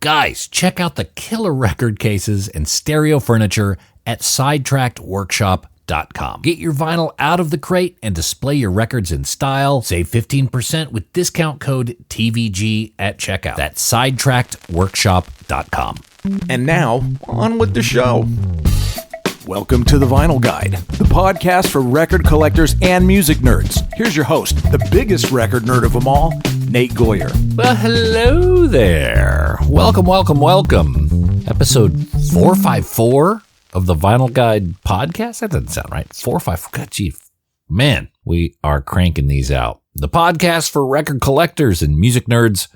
Guys, check out the killer record cases and stereo furniture at sidetrackedworkshop.com. Get your vinyl out of the crate and display your records in style. Save 15% with discount code TVG at checkout. That's sidetrackedworkshop.com. And now, on with the show. Welcome to The Vinyl Guide, the podcast for record collectors and music nerds. Here's your host, the biggest record nerd of them all, Nate Goyer. Well, hello there. Welcome. Episode 454 of the Vinyl Guide podcast? That doesn't sound right. 454. God, gee, man, we are cranking these out. The podcast for record collectors and music nerds.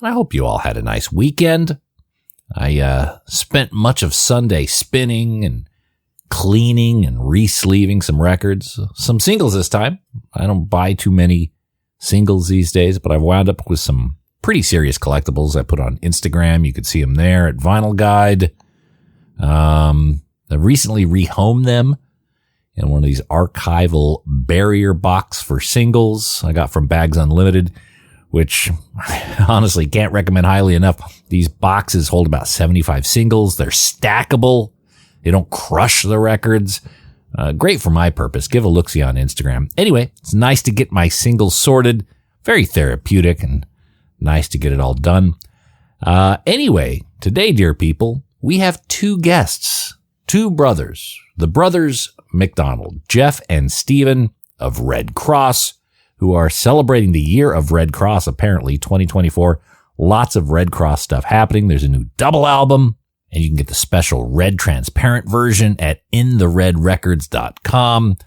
And I hope you all had a nice weekend. I spent much of Sunday spinning and cleaning and re-sleeving some records. Some singles this time. I don't buy too many singles these days, but I've wound up with some pretty serious collectibles I put on Instagram. You could see them there at Vinyl Guide. I recently rehomed them in one of these archival barrier box for singles I got from Bags Unlimited, which I honestly can't recommend highly enough. These boxes hold about 75 singles. They're stackable. They don't crush the records. Great for my purpose. Give a look-see on Instagram. Anyway, it's nice to get my singles sorted. Very therapeutic and nice to get it all done. Anyway, today, dear people, we have two guests, two brothers, the brothers McDonald, Jeff and Steven of Redd Kross, who are celebrating the year of Redd Kross, apparently 2024. Lots of Redd Kross stuff happening. There's a new double album. And you can get the special red transparent version at intheredrecords.com.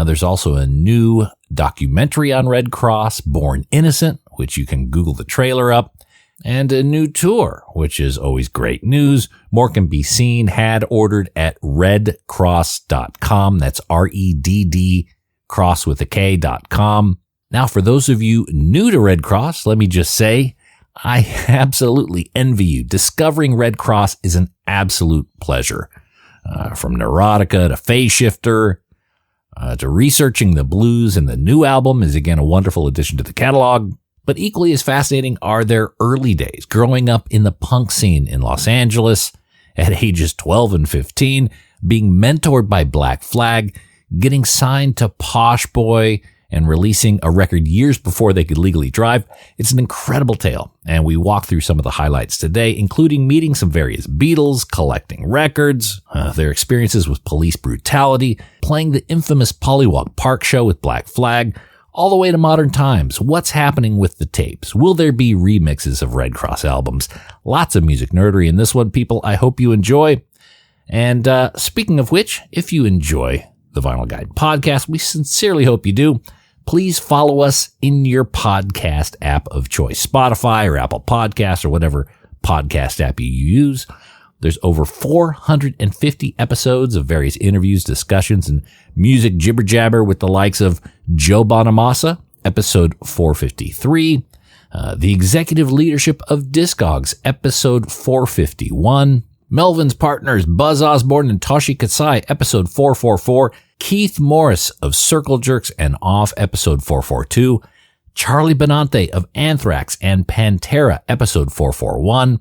There's also a new documentary on Redd Kross, Born Innocent, which you can Google the trailer up, and a new tour, which is always great news. More can be seen, had ordered at reddkross.com. That's REDD, cross with a K.com. Now, for those of you new to Redd Kross, let me just say, I absolutely envy you. Discovering Redd Kross is an absolute pleasure. From Neurotica to Phase Shifter, to researching the blues, and the new album is again a wonderful addition to the catalog. But equally as fascinating are their early days, growing up in the punk scene in Los Angeles at ages 12 and 15, being mentored by Black Flag, getting signed to Posh Boy, and releasing a record years before they could legally drive. It's an incredible tale, and we walk through some of the highlights today, including meeting some various Beatles, collecting records, their experiences with police brutality, playing the infamous Pollywog Park show with Black Flag, all the way to modern times. What's happening with the tapes? Will there be remixes of Redd Kross albums? Lots of music nerdery in this one, people. I hope you enjoy. And speaking of which, if you enjoy the Vinyl Guide podcast, we sincerely hope you do. Please follow us in your podcast app of choice, Spotify or Apple Podcasts or whatever podcast app you use. There's over 450 episodes of various interviews, discussions, and music jibber jabber with the likes of Joe Bonamassa, episode 453, the executive leadership of Discogs, episode 451, Melvin's partners Buzz Osborne and Toshi Katsai, episode 444, Keith Morris of Circle Jerks and Off, episode 442, Charlie Benante of Anthrax and Pantera, episode 441,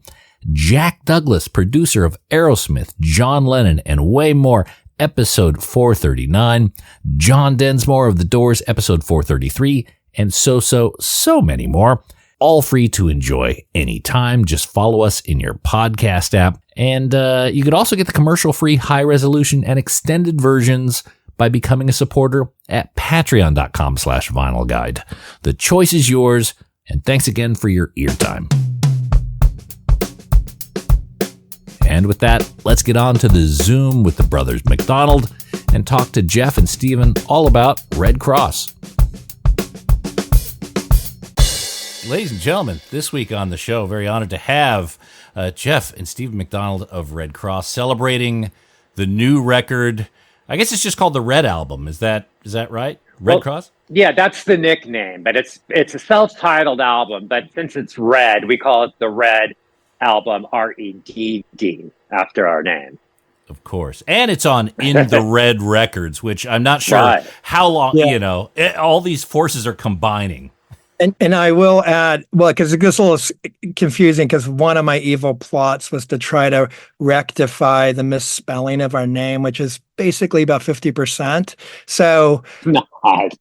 Jack Douglas, producer of Aerosmith, John Lennon, and way more, episode 439, John Densmore of The Doors, episode 433, and so many more. All free to enjoy anytime. Just follow us in your podcast app. And you could also get the commercial-free high-resolution and extended versions by becoming a supporter at patreon.com/vinylguide. The choice is yours, and thanks again for your ear time. And with that, let's get on to the Zoom with the brothers McDonald and talk to Jeff and Steven all about Redd Kross. Ladies and gentlemen, this week on the show, very honored to have Jeff and Steven McDonald of Redd Kross celebrating the new record. I guess it's just called the Red Album. Is that right? Redd Kross? Yeah, that's the nickname, but it's a self-titled album. But since it's Red, we call it the Red Album, REDD, after our name. Of course. And it's on In the Red Records, which I'm not sure how long, all these forces are combining. And I will add, well, because it gets a little confusing, because one of my evil plots was to try to rectify the misspelling of our name, which is basically about 50%. So, God.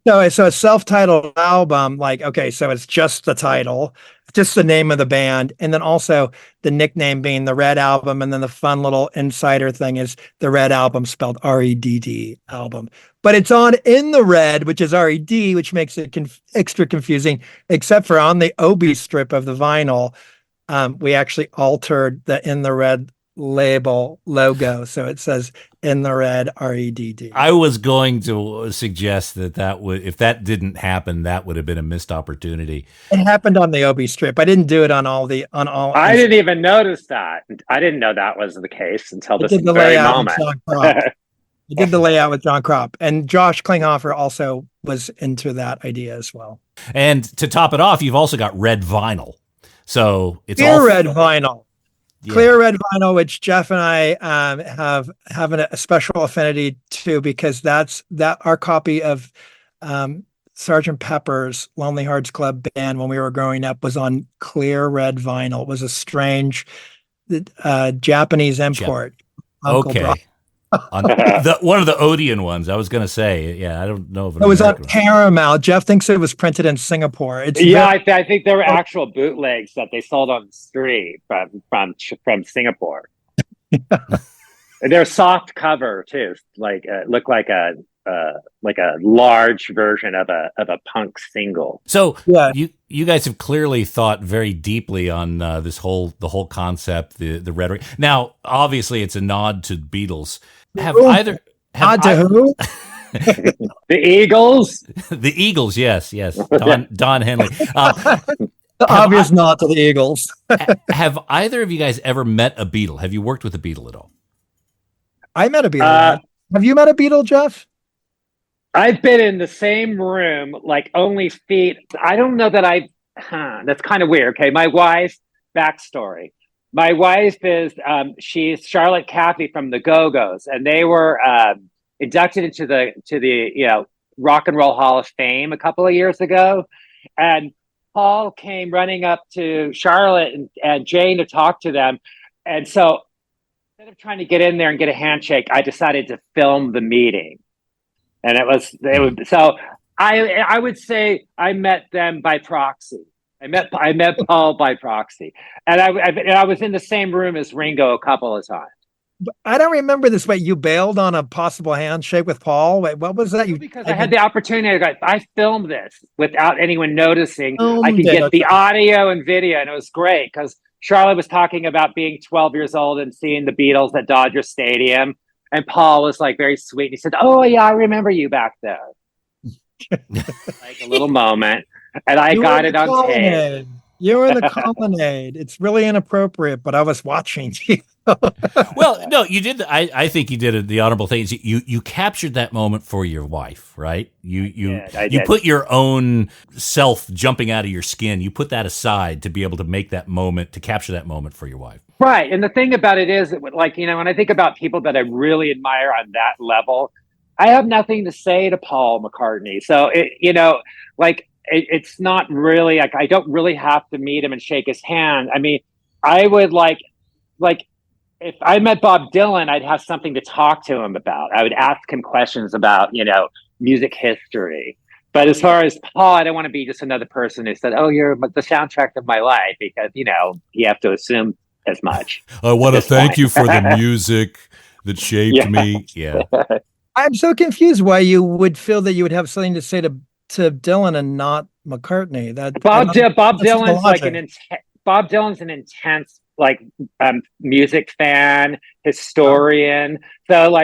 so a self-titled album, like, okay, so it's just the title, just the name of the band, and then also the nickname being the Redd Album, and then the fun little insider thing is the Redd Album spelled REDD album. But it's on In the Red, which is RED, which makes it extra confusing, except for on the Obi strip of the vinyl, we actually altered the In the Red label logo. So it says In the Red REDD. I was going to suggest that would, if that didn't happen, that would have been a missed opportunity. It happened on the Obi strip. I didn't do it on all. I didn't even notice that. I didn't know that was the case until this very moment. I did the layout with John Kropp, and Josh Klinghoffer also was into that idea as well. And to top it off, you've also got red vinyl. So it's Clear all red vinyl. Yeah. Clear red vinyl, which Jeff and I have a special affinity to, because that's our copy of Sgt. Pepper's Lonely Hearts Club Band when we were growing up was on clear red vinyl. It was a strange Japanese import. Okay. On one of the Odeon ones, I was going to say, yeah, I don't know if it was on Paramount. Jeff thinks it was printed in Singapore. I think there were actual bootlegs that they sold on the street from Singapore. They're soft cover too, like look like a large version of a punk single. So yeah, you guys have clearly thought very deeply on the whole concept, the Red. Now, obviously, it's a nod to the Beatles. Nod to who? The Eagles. The Eagles, yes. Don Henley. The obvious nod to the Eagles. Have either of you guys ever met a Beatle? Have you worked with a Beatle at all? I met a Beatle. Have you met a Beatle, Jeff? I've been in the same room, like only feet. I don't know that that's kind of weird. Okay. My wife's backstory. My wife is, she's Charlotte Caffey from the Go-Go's, and they were inducted into the Rock and Roll Hall of Fame a couple of years ago. And Paul came running up to Charlotte and Jane to talk to them. And so instead of trying to get in there and get a handshake, I decided to film the meeting. And so I would say I met them by proxy. I met Paul by proxy, and I was in the same room as Ringo a couple of times. I don't remember this. Wait, you bailed on a possible handshake with Paul? Wait, what was that? Because I had the opportunity. I filmed this without anyone noticing. I could get the audio and video, and it was great because Charlotte was talking about being 12 years old and seeing the Beatles at Dodger Stadium. And Paul was like very sweet. He said, "Oh yeah, I remember you back there." Like a little moment, and I got it on tape. You were in the colonnade. It's really inappropriate, but I was watching you. Well, no, you did. I think you did the honorable thing. You captured that moment for your wife, right? You put your own self jumping out of your skin. You put that aside to be able to make that moment, to capture that moment for your wife. Right. And the thing about it is, like, when I think about people that I really admire on that level, I have nothing to say to Paul McCartney. So, it's not really like I don't really have to meet him and shake his hand. I mean, I would like if I met Bob Dylan, I'd have something to talk to him about. I would ask him questions about, music history. But as far as Paul, I don't want to be just another person who said, "Oh, you're the soundtrack of my life," because, you have to assume as much. I want to thank you for the music that shaped me. Yeah. I'm so confused why you would feel that you would have something to say to Dylan and not McCartney. Bob Dylan's Bob Dylan's an intense music fan, historian. So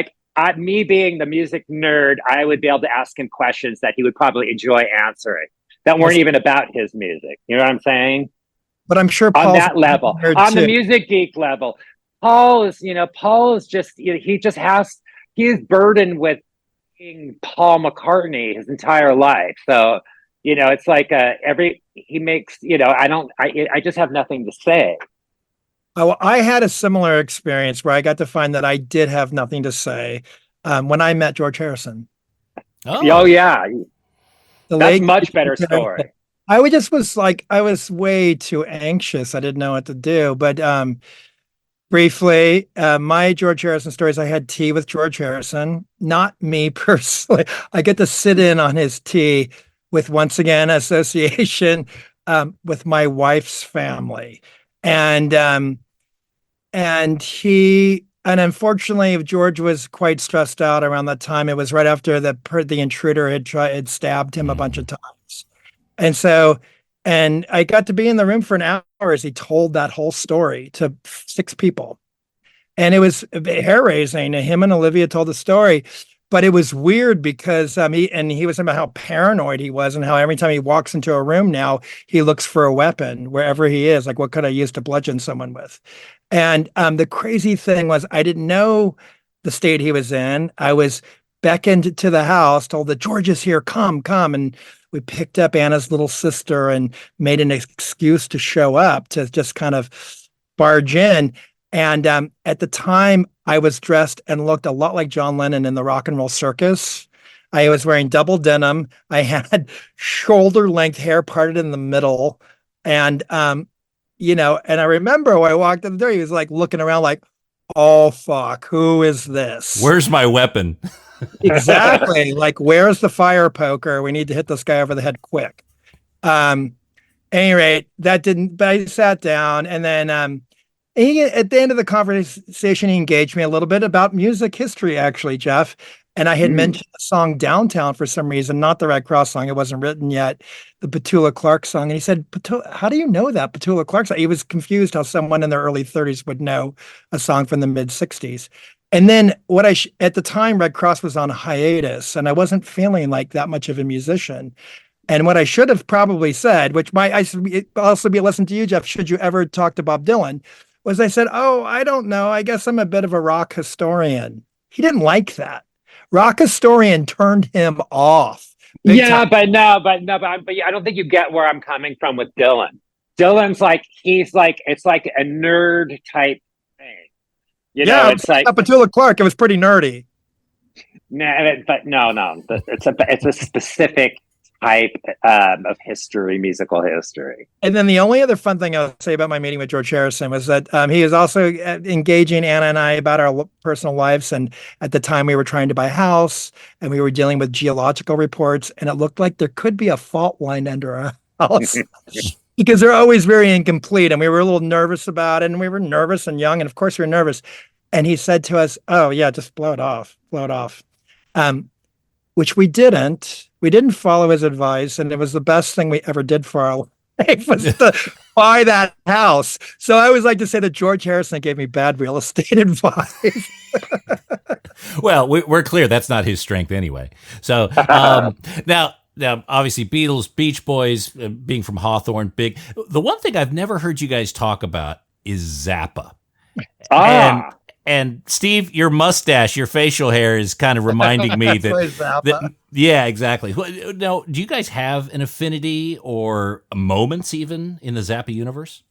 me being the music nerd, I would be able to ask him questions that he would probably enjoy answering that weren't even about his music. You know what I'm saying? But I'm sure Paul's on that level, on the music geek level, Paul is just, he's burdened with being Paul McCartney his entire life. So, it's like he makes, I just have nothing to say. Oh, I had a similar experience where I got to find that I did have nothing to say when I met George Harrison. Oh yeah. The That's late much better story. I was way too anxious. I didn't know what to do. But briefly, my George Harrison stories, I had tea with George Harrison, not me personally. I get to sit in on his tea with, once again, association with my wife's family. And and unfortunately, George was quite stressed out around that time. It was right after the intruder had stabbed him a bunch of times. And so, and I got to be in the room for an hour as he told that whole story to 6 people. And it was hair raising. Him and Olivia told the story, but it was weird because he was about how paranoid he was and how every time he walks into a room now, he looks for a weapon wherever he is. Like, what could I use to bludgeon someone with? And the crazy thing was, I didn't know the state he was in. I was beckoned to the house, told that George is here, come. And we picked up Anna's little sister and made an excuse to show up, to just kind of barge in. And at the time, I was dressed and looked a lot like John Lennon in the Rock and Roll Circus. I was wearing double denim. I had shoulder length hair parted in the middle. And, and I remember when I walked in the door, he was like looking around like, oh, fuck, who is this? Where's my weapon? Exactly. Like, where's the fire poker? We need to hit this guy over the head quick. At any rate, but I sat down, and then at the end of the conversation, he engaged me a little bit about music history, actually, Jeff. And I had mentioned the song Downtown for some reason, not the Redd Kross song. It wasn't written yet, the Petula Clark song. And he said, how do you know that Petula Clark song? He was confused how someone in their early 30s would know a song from the mid 60s. And then at the time, Redd Kross was on hiatus, and I wasn't feeling like that much of a musician. And what I should have probably said, which might also be a lesson to you, Jeff, should you ever talk to Bob Dylan, was I said, oh, I don't know. I guess I'm a bit of a rock historian. He didn't like that. Rock historian turned him off. Yeah, but I don't think you get where I'm coming from with Dylan. Dylan's like, it's like a nerd type thing. It's like Petula Clark. It was pretty nerdy. No, it's a specific type of history, musical history. And then the only other fun thing I'll say about my meeting with George Harrison was that he was also engaging Anna and I about our personal lives. And at the time, we were trying to buy a house, and we were dealing with geological reports, and it looked like there could be a fault line under our house. Because they're always very incomplete, and we were a little nervous about it, and we were nervous and young, and of course we were nervous. And he said to us, oh yeah, just blow it off. Which we didn't. We didn't follow his advice, and it was the best thing we ever did for our life was to buy that house. So I always like to say that George Harrison gave me bad real estate advice. Well, we're clear that's not his strength anyway. So now, obviously, Beatles, Beach Boys, being from Hawthorne, big. The one thing I've never heard you guys talk about is Zappa. And Steve, your mustache, your facial hair is kind of reminding me that yeah, exactly. Now, do you guys have an affinity or moments even in the Zappa universe?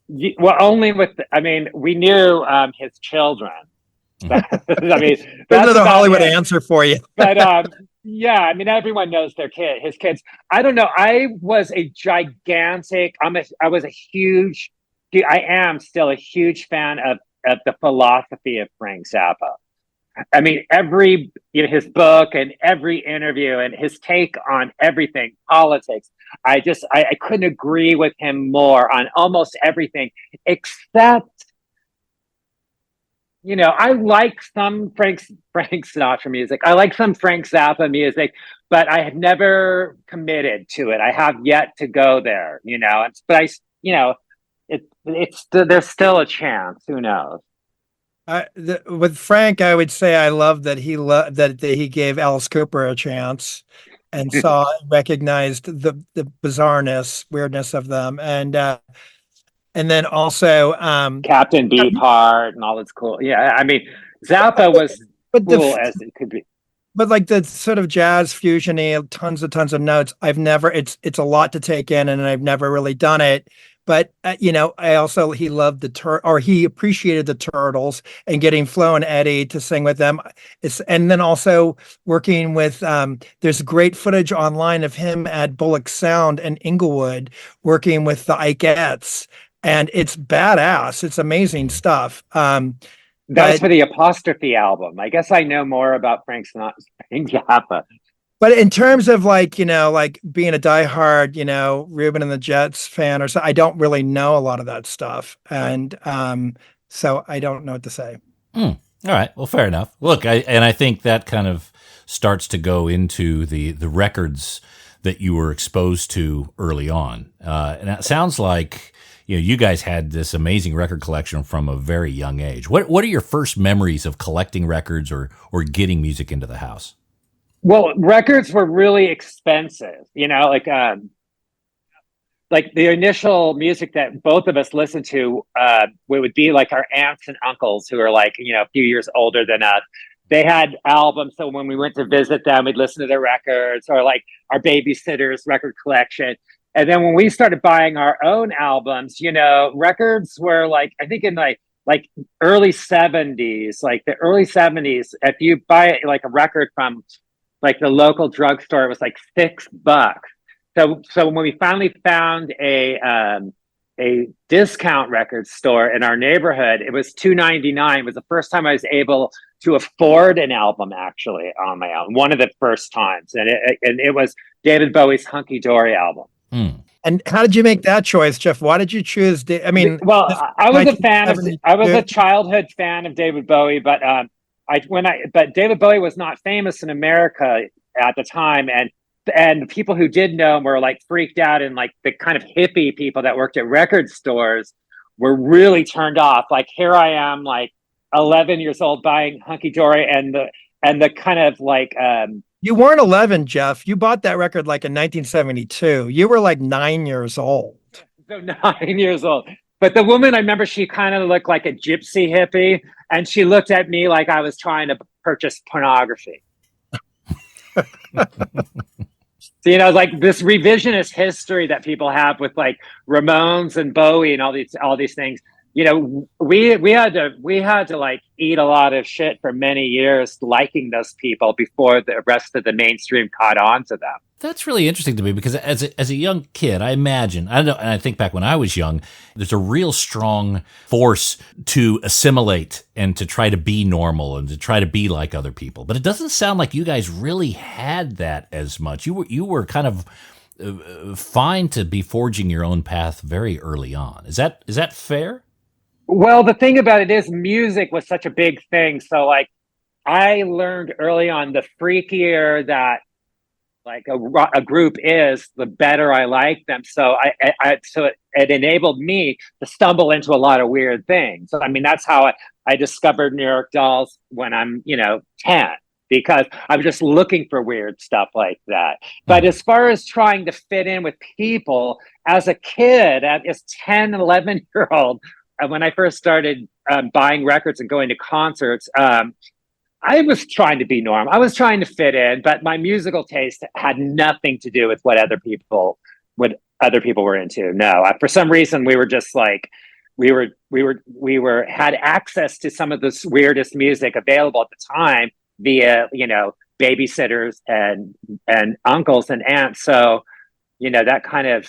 Well, only we knew his children. There's another Hollywood answer for you. But yeah, everyone knows his kids. I don't know. I am still a huge fan of the philosophy of Frank Zappa. His book and every interview and his take on everything, politics. I couldn't agree with him more on almost everything, except, I like some Frank Sinatra music. I like some Frank Zappa music, but I have never committed to it. I have yet to go there, but there's still a chance. Who knows? With Frank, I would say I love that he gave Alice Cooper a chance and recognized the bizarreness, weirdness of them, and then also Captain Beefheart and all its cool. Yeah, Zappa was cool as it could be. But like the sort of jazz fusion-y, tons of notes. It's a lot to take in, and I've never really done it. But he loved he appreciated the Turtles and getting Flo and Eddie to sing with them. And then also working with there's great footage online of him at Bullock Sound in Inglewood working with the Ikeettes, and it's badass. It's amazing stuff. That was for the Apostrophe album. I guess I know more about Frank Zappa. But in terms of like being a diehard, Ruben and the Jets fan or so, I don't really know a lot of that stuff. And so I don't know what to say. All right. Well, fair enough. Look, I think that kind of starts to go into the records that you were exposed to early on. And it sounds like, you guys had this amazing record collection from a very young age. What are your first memories of collecting records or getting music into the house? Well, records were really expensive, like the initial music that both of us listened to, would be like our aunts and uncles who are like, a few years older than us. They had albums. So when we went to visit them, we'd listen to their records, or like our babysitter's record collection. And then when we started buying our own albums, records were like, I think in like early 70s, like the early 70s, if you buy like a record from like the local drugstore, it was like $6. So when we finally found a discount record store in our neighborhood, it was $2.99. It was the first time I was able to afford an album actually on my own. One of the first times, and it was David Bowie's Hunky Dory album. And how did you make that choice, Jeff? Why did you choose? I was a fan of. I was a childhood fan of David Bowie, but but David Bowie was not famous in America at the time, and people who did know him were like freaked out, and like the kind of hippie people that worked at record stores were really turned off. Like here I am, like 11 years old, buying Hunky Dory, and the kind of like. You weren't 11, Jeff. You bought that record like in 1972. You were like 9 years old. So 9 years old. But the woman, I remember, she kind of looked like a gypsy hippie, and she looked at me like I was trying to purchase pornography. So, like this revisionist history that people have with like Ramones and Bowie and all these things. We had to like eat a lot of shit for many years liking those people before the rest of the mainstream caught on to them. That's really interesting to me because as a young kid, I imagine, I know, and I think back when I was young, there's a real strong force to assimilate and to try to be normal and to try to be like other people. But it doesn't sound like you guys really had that as much. You were kind of fine to be forging your own path very early on. Is that fair? Well, the thing about it is music was such a big thing. So like I learned early on, the freakier that like a group is, the better I like them. So it enabled me to stumble into a lot of weird things. So, I mean, that's how I discovered New York Dolls when I'm, 10, because I was just looking for weird stuff like that. But as far as trying to fit in with people as a kid, as 10, 11-year-old, when I first started buying records and going to concerts, I was trying to be normal. I was trying to fit in, but my musical taste had nothing to do with what other people were into. No, for some reason we were just like, we had access to some of the weirdest music available at the time via, babysitters and uncles and aunts. So, that kind of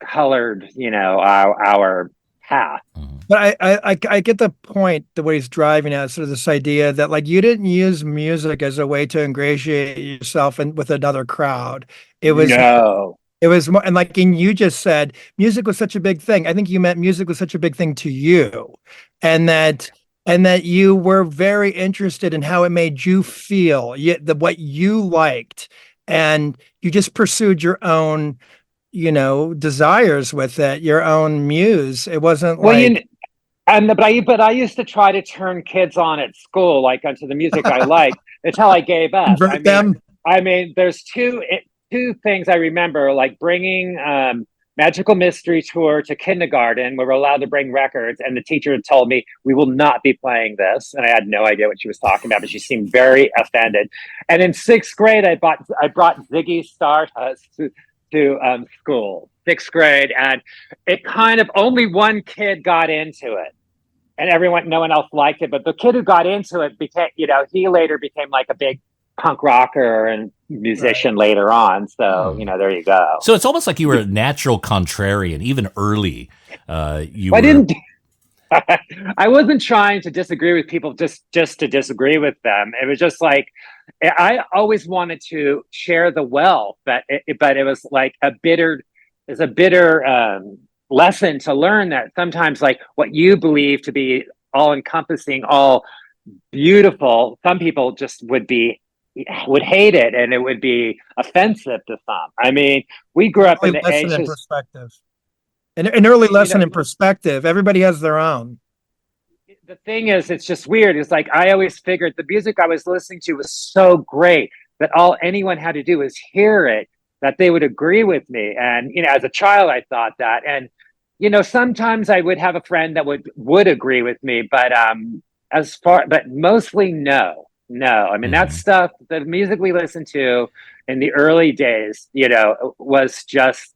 colored, our path. But I get the point, the way he's driving at, sort of this idea that like you didn't use music as a way to ingratiate yourself with another crowd. It was more, and you just said music was such a big thing. I think you meant music was such a big thing to you, and that you were very interested in how it made you feel, what you liked, and you just pursued your own desires with it, your own muse. It wasn't but I used to try to turn kids on at school, like onto the music I liked, until I gave up. I mean, there's two things I remember, like bringing Magical Mystery Tour to kindergarten. We were allowed to bring records, and the teacher told me we will not be playing this, and I had no idea what she was talking about, but she seemed very offended. And in 6th grade, I brought Ziggy Stardust to school. sixth grade, and it kind of only one kid got into it, and no one else liked it. But the kid who got into it became, he later became like a big punk rocker and musician later on. So, there you go. So it's almost like you were a natural contrarian, even early. I wasn't trying to disagree with people just to disagree with them. It was just like, I always wanted to share the wealth, but it was like a bitter lesson to learn that sometimes like what you believe to be all encompassing, all beautiful, some people just would hate it, and it would be offensive to some. I mean, we grew up in the ages. In perspective. An early lesson in perspective. Everybody has their own. The thing is, it's just weird. It's like I always figured the music I was listening to was so great that all anyone had to do was hear it, that they would agree with me. And as a child, I thought that. And sometimes I would have a friend that would agree with me, but mostly no. I mean, that stuff, the music we listened to in the early days, was just.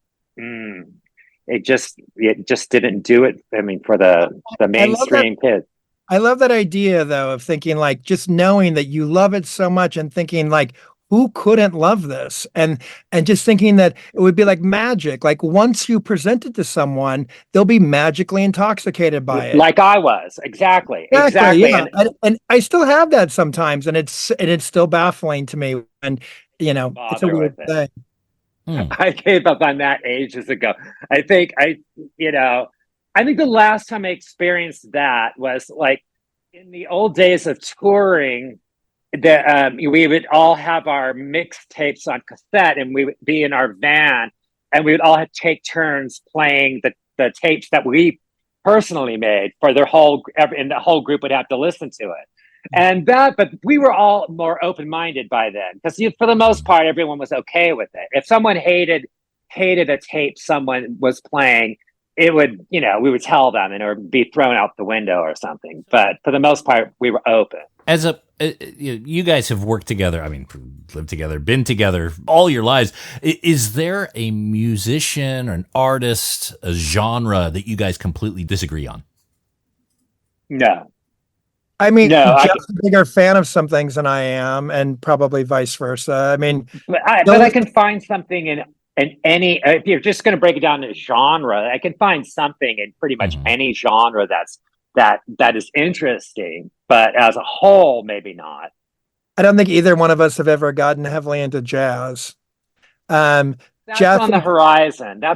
It just didn't do it. I mean, for the mainstream kids. I love that idea, though, of thinking like just knowing that you love it so much and thinking like, who couldn't love this? And just thinking that it would be like magic. Like once you present it to someone, they'll be magically intoxicated by it. Like I was. Exactly. Yeah. And I still have that sometimes. And it's still baffling to me. And, it's a weird thing. I gave up on that ages ago. I think the last time I experienced that was like in the old days of touring. We would all have our mixtapes on cassette, and we would be in our van, and we would all take turns playing the tapes that we personally made for and the whole group would have to listen to it. But we were all more open-minded by then, because for the most part, everyone was okay with it. If someone hated a tape someone was playing, it would, we would tell them, and it would be thrown out the window or something. But for the most part, we were open. You guys have worked together, I mean, lived together, been together all your lives. Is there a musician or an artist, a genre that you guys completely disagree on? No. I mean, Jeff's a bigger fan of some things than I am, and probably vice versa. I mean, but I can find something in any. If you're just going to break it down to genre, I can find something in pretty much any genre that is interesting. But as a whole, maybe not. I don't think either one of us have ever gotten heavily into jazz. That's on the horizon. I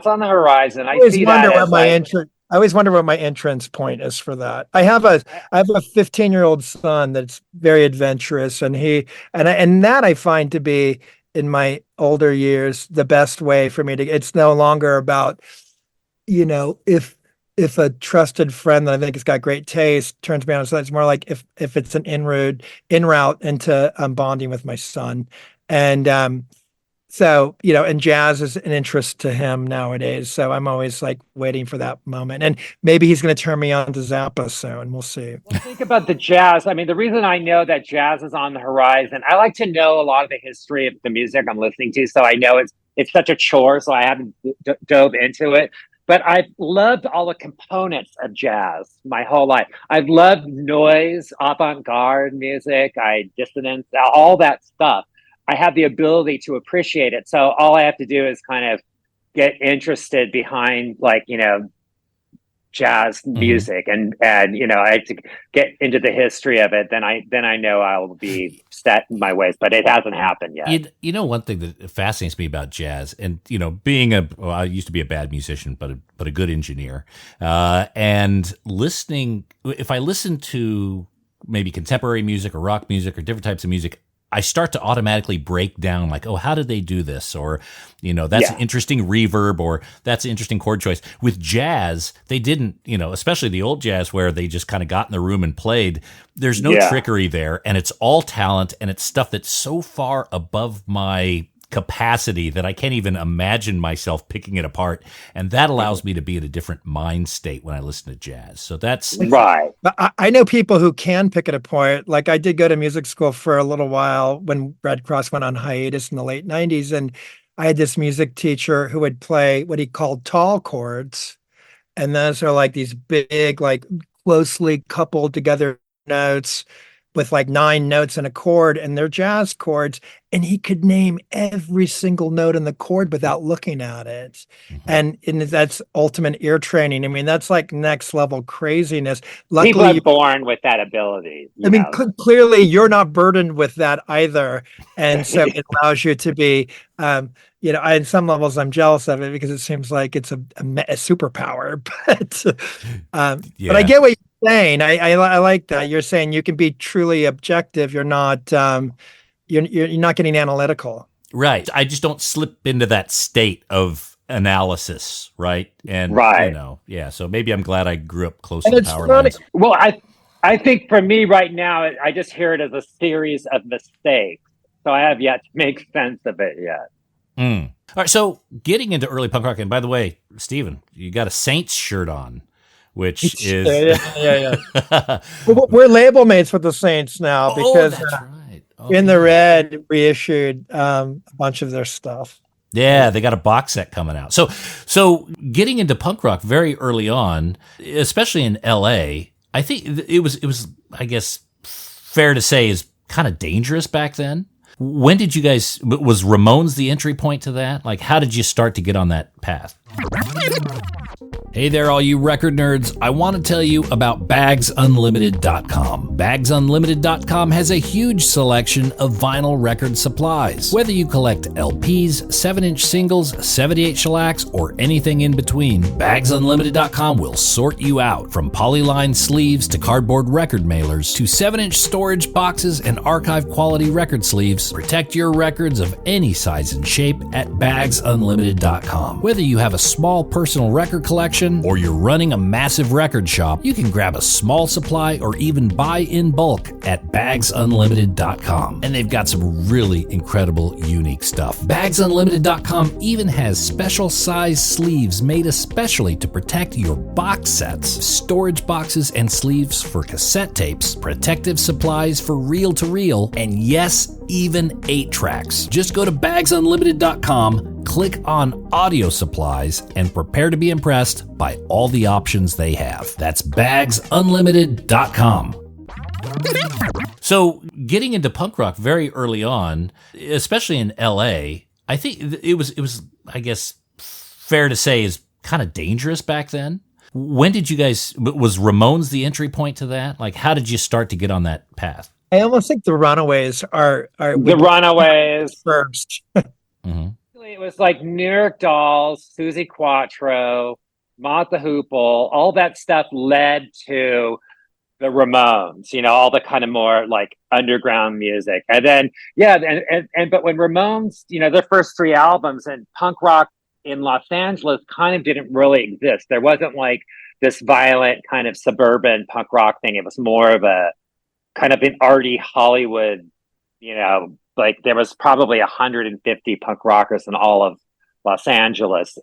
always wonder what my entrance point is for that. I have a 15-year-old son that's very adventurous, and that I find to be, in my older years, the best way for me to. It's no longer about, if a trusted friend that I think has got great taste turns me on, so it's more like if it's an en route into bonding with my son, and so, and jazz is an interest to him nowadays. So I'm always like waiting for that moment. And maybe he's going to turn me on to Zappa soon. We'll see. Well, think about the jazz. I mean, the reason I know that jazz is on the horizon, I like to know a lot of the history of the music I'm listening to. So I know it's such a chore, so I haven't dove into it. But I've loved all the components of jazz my whole life. I've loved noise, avant-garde music, dissonance, all that stuff. I have the ability to appreciate it. So all I have to do is kind of get interested behind, like, jazz music, and I have to get into the history of it. Then I know I'll be set in my ways, but it hasn't happened yet. One thing that fascinates me about jazz, and I used to be a bad musician, but a good engineer, and listening. If I listen to maybe contemporary music or rock music or different types of music, I start to automatically break down like, oh, how did they do this? Or, that's an interesting reverb, or that's an interesting chord choice. With jazz, they didn't, especially the old jazz where they just kind of got in the room and played. There's no trickery there, and it's all talent, and it's stuff that's so far above my capacity that I can't even imagine myself picking it apart. And that allows me to be in a different mind state when I listen to jazz. So that's right. I know people who can pick it apart. Like I did go to music school for a little while when Redd Kross went on hiatus in the late 90s. And I had this music teacher who would play what he called tall chords. And those are like these big, like closely coupled together notes with like 9 notes in a chord, and they're jazz chords. And he could name every single note in the chord without looking at it. And that's ultimate ear training. I mean, that's like next level craziness. People Luckily, are born with that ability. I mean, clearly you're not burdened with that either. And so it allows you to be, in some levels I'm jealous of it because it seems like it's a superpower, but I get what you're saying. I like that. You're saying you can be truly objective. You're not, you're not getting analytical. Right. I just don't slip into that state of analysis. Right. And, so maybe I'm glad I grew up close to the power lines. Well, I think for me right now, I just hear it as a series of mistakes. So I have yet to make sense of it yet. All right. So getting into early punk rock, and by the way, Steven, you got a Saints shirt on, which is... Yeah. We're label mates with the Saints now because that's right. Okay. In the Red reissued a bunch of their stuff. Yeah, they got a box set coming out. So getting into punk rock very early on, especially in LA, I think it was I guess fair to say is kind of dangerous back then. When did you guys, was Ramones the entry point to that? Like, how did you start to get on that path? Hey there, all you record nerds. I want to tell you about BagsUnlimited.com. BagsUnlimited.com has a huge selection of vinyl record supplies. Whether you collect LPs, 7-inch singles, 78 shellacs, or anything in between, BagsUnlimited.com will sort you out. From polyline sleeves to cardboard record mailers to 7-inch storage boxes and archive quality record sleeves, protect your records of any size and shape at BagsUnlimited.com. Whether you have a small personal record collection or you're running a massive record shop, you can grab a small supply or even buy in bulk at BagsUnlimited.com. And they've got some really incredible, unique stuff. BagsUnlimited.com even has special size sleeves made especially to protect your box sets, storage boxes and sleeves for cassette tapes, protective supplies for reel-to-reel, and yes, even 8-tracks. Just go to BagsUnlimited.com, click on audio supplies, and prepare to be impressed by all the options they have. That's BagsUnlimited.com. So getting into punk rock very early on, especially in LA, I think it was I guess fair to say is kind of dangerous back then. When did you guys, was Ramones the entry point to that? Like, how did you start to get on that path? I almost think the Runaways are the Runaways first. Mm-hmm. It was like New York Dolls, Susie Quattro, Mott the Hoople, all that stuff led to the Ramones, all the kind of more like underground music. And then, but when Ramones, their first 3 albums and punk rock in Los Angeles kind of didn't really exist. There wasn't like this violent kind of suburban punk rock thing. It was more of a kind of an arty Hollywood, like there was probably 150 punk rockers in all of Los Angeles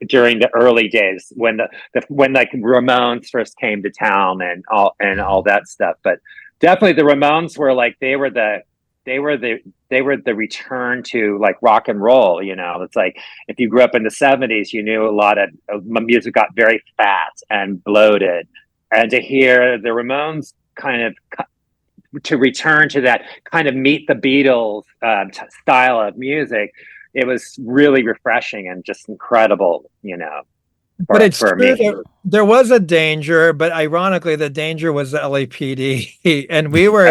during the early days when when like Ramones first came to town and all that stuff. But definitely the Ramones were like they were the return to like rock and roll. It's like if you grew up in the 70s, you knew a lot of music got very fat and bloated, and to hear the Ramones kind of to return to that kind of meet the Beatles style of music, it was really refreshing and just incredible, but it's true, there was a danger, but ironically, the danger was the LAPD, and we were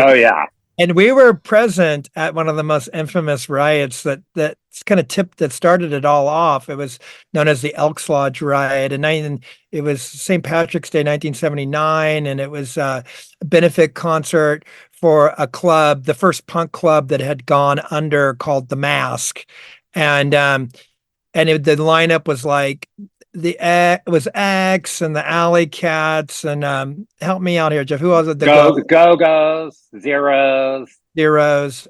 and we were present at one of the most infamous riots that started it all off. It was known as the Elks Lodge riot, and it was St. Patrick's Day, 1979, and it was a benefit concert for a club, the first punk club that had gone under, called The Mask. And the lineup was like it was X and the Alley Cats and help me out here, Jeff. Who was it? The Go-Go's, Zeros,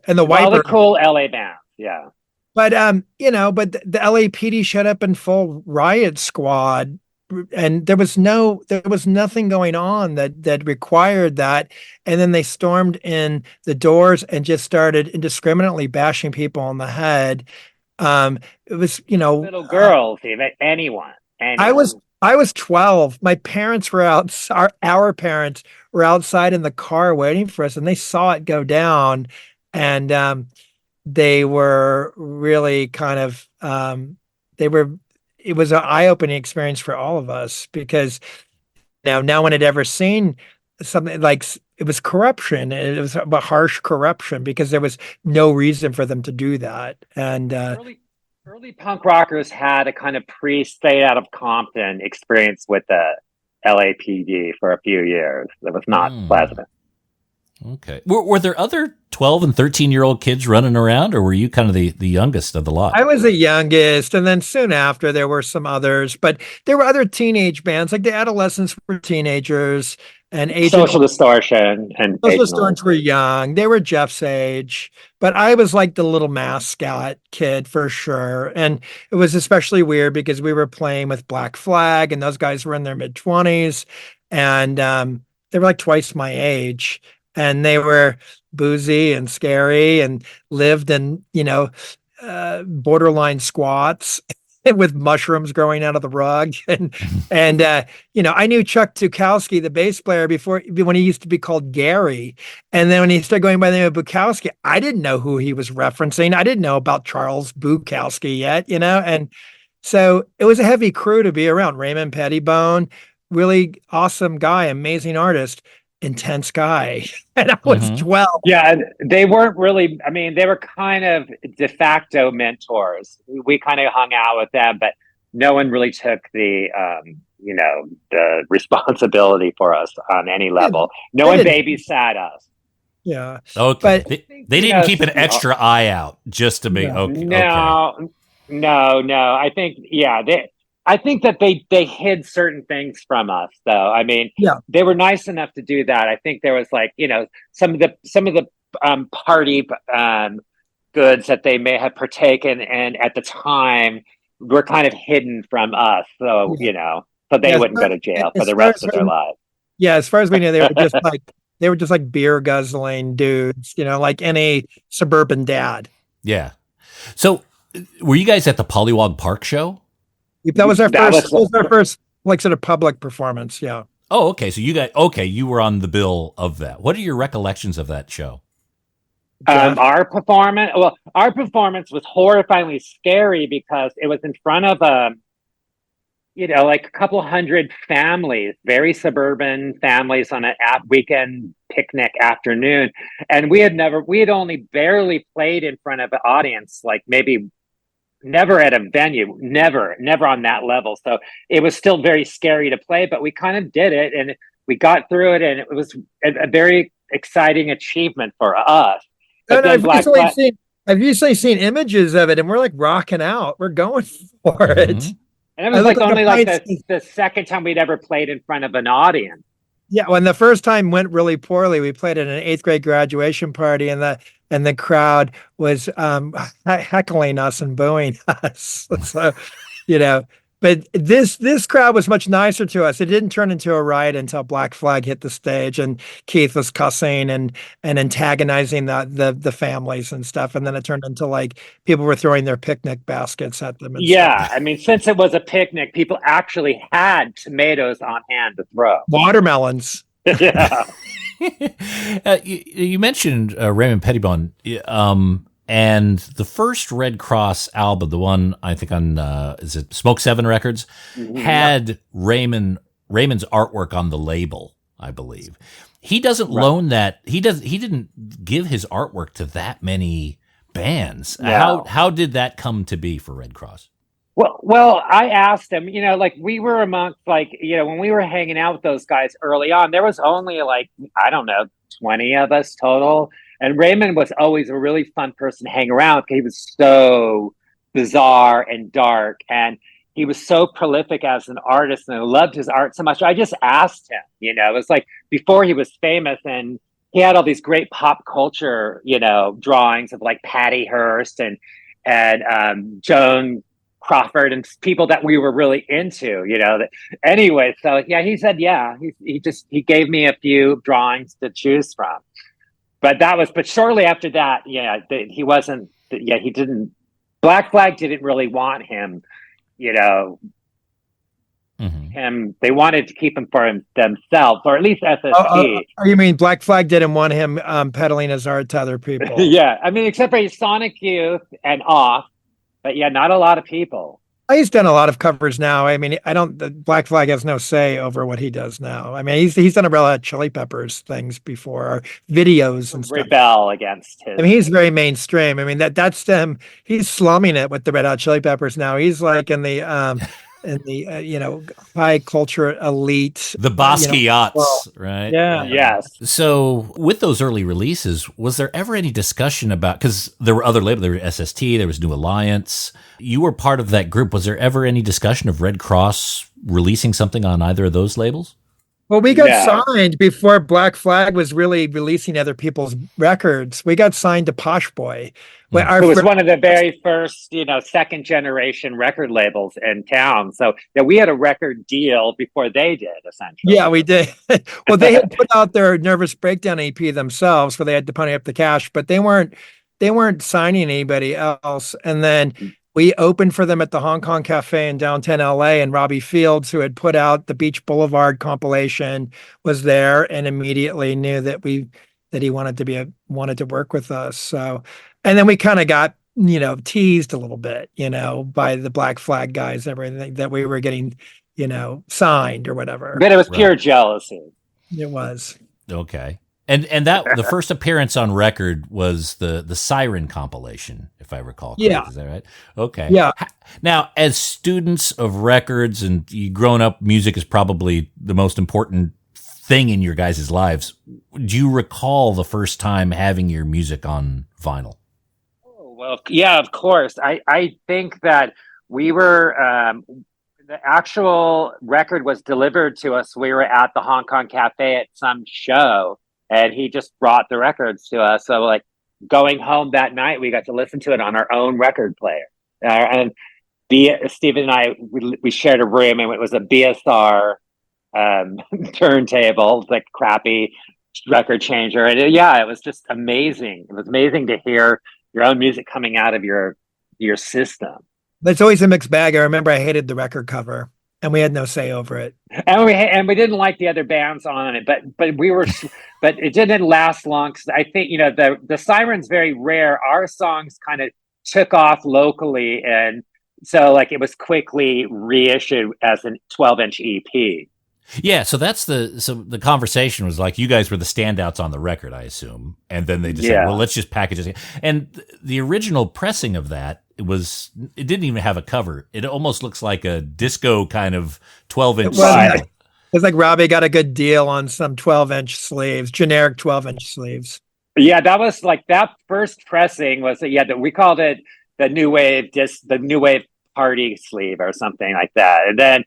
and the Wyper. All the cool LA bands, yeah. But but the LAPD showed up in full riot squad, and there was nothing going on that required that. And then they stormed in the doors and just started indiscriminately bashing people on the head. It was, Little girls, even anyone. I was 12. My parents were out, our parents were outside in the car waiting for us, and they saw it go down. And they were really kind of it was an eye-opening experience for all of us, because no one had ever seen something like it was corruption. It was about harsh corruption, because there was no reason for them to do that. And early punk rockers had a kind of pre-Stay Out of Compton experience with the LAPD for a few years. It was not pleasant. Okay. Were there other 12 and 13-year-old kids running around, or were you kind of the youngest of the lot? I was the youngest, and then soon after there were some others, but there were other teenage bands, like the Adolescents were teenagers, and Social Distortion and Social Distortion were young. They were Jeff's age, but I was like the little mascot kid for sure. And it was especially weird because we were playing with Black Flag, and those guys were in their mid-20s, and they were like twice my age. And they were boozy and scary and lived in, borderline squats with mushrooms growing out of the rug. And I knew Chuck Tukowski, the bass player, when he used to be called Gary. And then when he started going by the name of Bukowski, I didn't know who he was referencing. I didn't know about Charles Bukowski yet, and so it was a heavy crew to be around. Raymond Pettibone, really awesome guy, amazing artist. Intense guy. And I was 12. Yeah, they weren't really, they were kind of de facto mentors. We kind of hung out with them, but no one really took the responsibility for us on any level. No one babysat us. Yeah. Okay. But they didn't keep an extra eye out just to make okay. No. I think that they hid certain things from us, though. They were nice enough to do that. I think there was some of the party goods that they may have partaken in at the time were kind of hidden from us. So so they wouldn't go to jail for the rest of their lives. Yeah, as far as we knew, they were just like beer guzzling dudes, like any suburban dad. Yeah. So, were you guys at the Pollywog Park show? That was our first like sort of public performance. Yeah. Oh, okay. So you were on the bill of that. What are your recollections of that show? Our performance was horrifyingly scary because it was in front of like a couple hundred families, very suburban families on a weekend picnic afternoon. And we had only barely played in front of an audience, like maybe never at a venue, never on that level. So it was still very scary to play, but we kind of did it and we got through it, and it was a very exciting achievement for us. I've usually seen images of it, and we're like rocking out. We're going for it. And it was like only the second time we'd ever played in front of an audience. Yeah, when the first time went really poorly, we played at an 8th grade graduation party, and the crowd was heckling us and booing us. So, but this crowd was much nicer to us. It didn't turn into a riot until Black Flag hit the stage and Keith was cussing and antagonizing the families and stuff. And then it turned into like people were throwing their picnic baskets at them. Yeah, stuff. Since it was a picnic, people actually had tomatoes on hand to throw. Watermelons. Yeah. You mentioned Raymond Pettibone, and the first Redd Kross album, the one I think on is it Smoke 7 Records, had Raymond's artwork on the label, I believe. He doesn't loan that. He didn't give his artwork to that many bands. No. How did that come to be for Redd Kross? Well, I asked him, we were amongst when we were hanging out with those guys early on, there was only 20 of us total. And Raymond was always a really fun person to hang around because he was so bizarre and dark. And he was so prolific as an artist, and I loved his art so much. I just asked him, it was like before he was famous, and he had all these great pop culture, drawings of like Patty Hearst and Joan Crawford and people that we were really into, anyway. So yeah, he said, he gave me a few drawings to choose from. But shortly after that, he didn't Black Flag didn't really want him, you know, they wanted to keep him for themselves, or at least SST. You mean Black Flag didn't want him peddling his art to other people? Yeah, I mean, except for Sonic Youth and Off, but yeah, not a lot of people. He's done a lot of covers now. I mean, Black Flag has no say over what he does now. I mean, he's done a Red Hot Chili Peppers things before, or videos and stuff. Rebel against his. I mean, he's very mainstream. I mean, that's him. He's slumming it with the Red Hot Chili Peppers now. He's like in the high culture elite, the Basquiats, right? Yeah. Yes. So with those early releases, was there ever any discussion about, because there were other labels, there was SST, there was New Alliance, you were part of that group. Was there ever any discussion of Redd Kross releasing something on either of those labels? Well, we got signed before Black Flag was really releasing other people's records. We got signed to Posh Boy. It was one of the very first, second generation record labels in town. So we had a record deal before they did, essentially. Yeah, we did. Well, they had put out their Nervous Breakdown EP themselves, where they had to pony up the cash, but they weren't signing anybody else. And then we opened for them at the Hong Kong Cafe in downtown LA, and Robbie Fields, who had put out the Beach Boulevard compilation, was there and immediately knew that he wanted to work with us. So, and then we kind of got, teased a little bit, by the Black Flag guys, everything that we were getting, signed or whatever. But it was pure jealousy. It was. Okay. And that the first appearance on record was the Siren compilation, if I recall correctly. Yeah. Is that right? Okay. Yeah. Now, as students of records, and you growing up, music is probably the most important thing in your guys' lives. Do you recall the first time having your music on vinyl? Oh, well, yeah, of course. I think that we were the actual record was delivered to us. We were at the Hong Kong Cafe at some show, and he just brought the records to us. So, like, going home that night, we got to listen to it on our own record player. And Stephen and I, we shared a room, and it was a BSR turntable, like crappy record changer. And it was just amazing. It was amazing to hear your own music coming out of your system. But it's always a mixed bag. I remember I hated the record cover, and we had no say over it. And we didn't like the other bands on it, but but it didn't last long, because I think the Siren's very rare. Our songs kind of took off locally, and so like it was quickly reissued as a 12-inch EP. Yeah, so the conversation was like, you guys were the standouts on the record, I assume, and then they just said, well, let's just package it. And the original pressing of that, it didn't even have a cover. It almost looks like a disco kind of 12-inch sleeve. It's like Robbie got a good deal on some 12-inch sleeves, generic 12-inch sleeves. Yeah, that was like that first pressing was we called it the new wave party sleeve or something like that, and then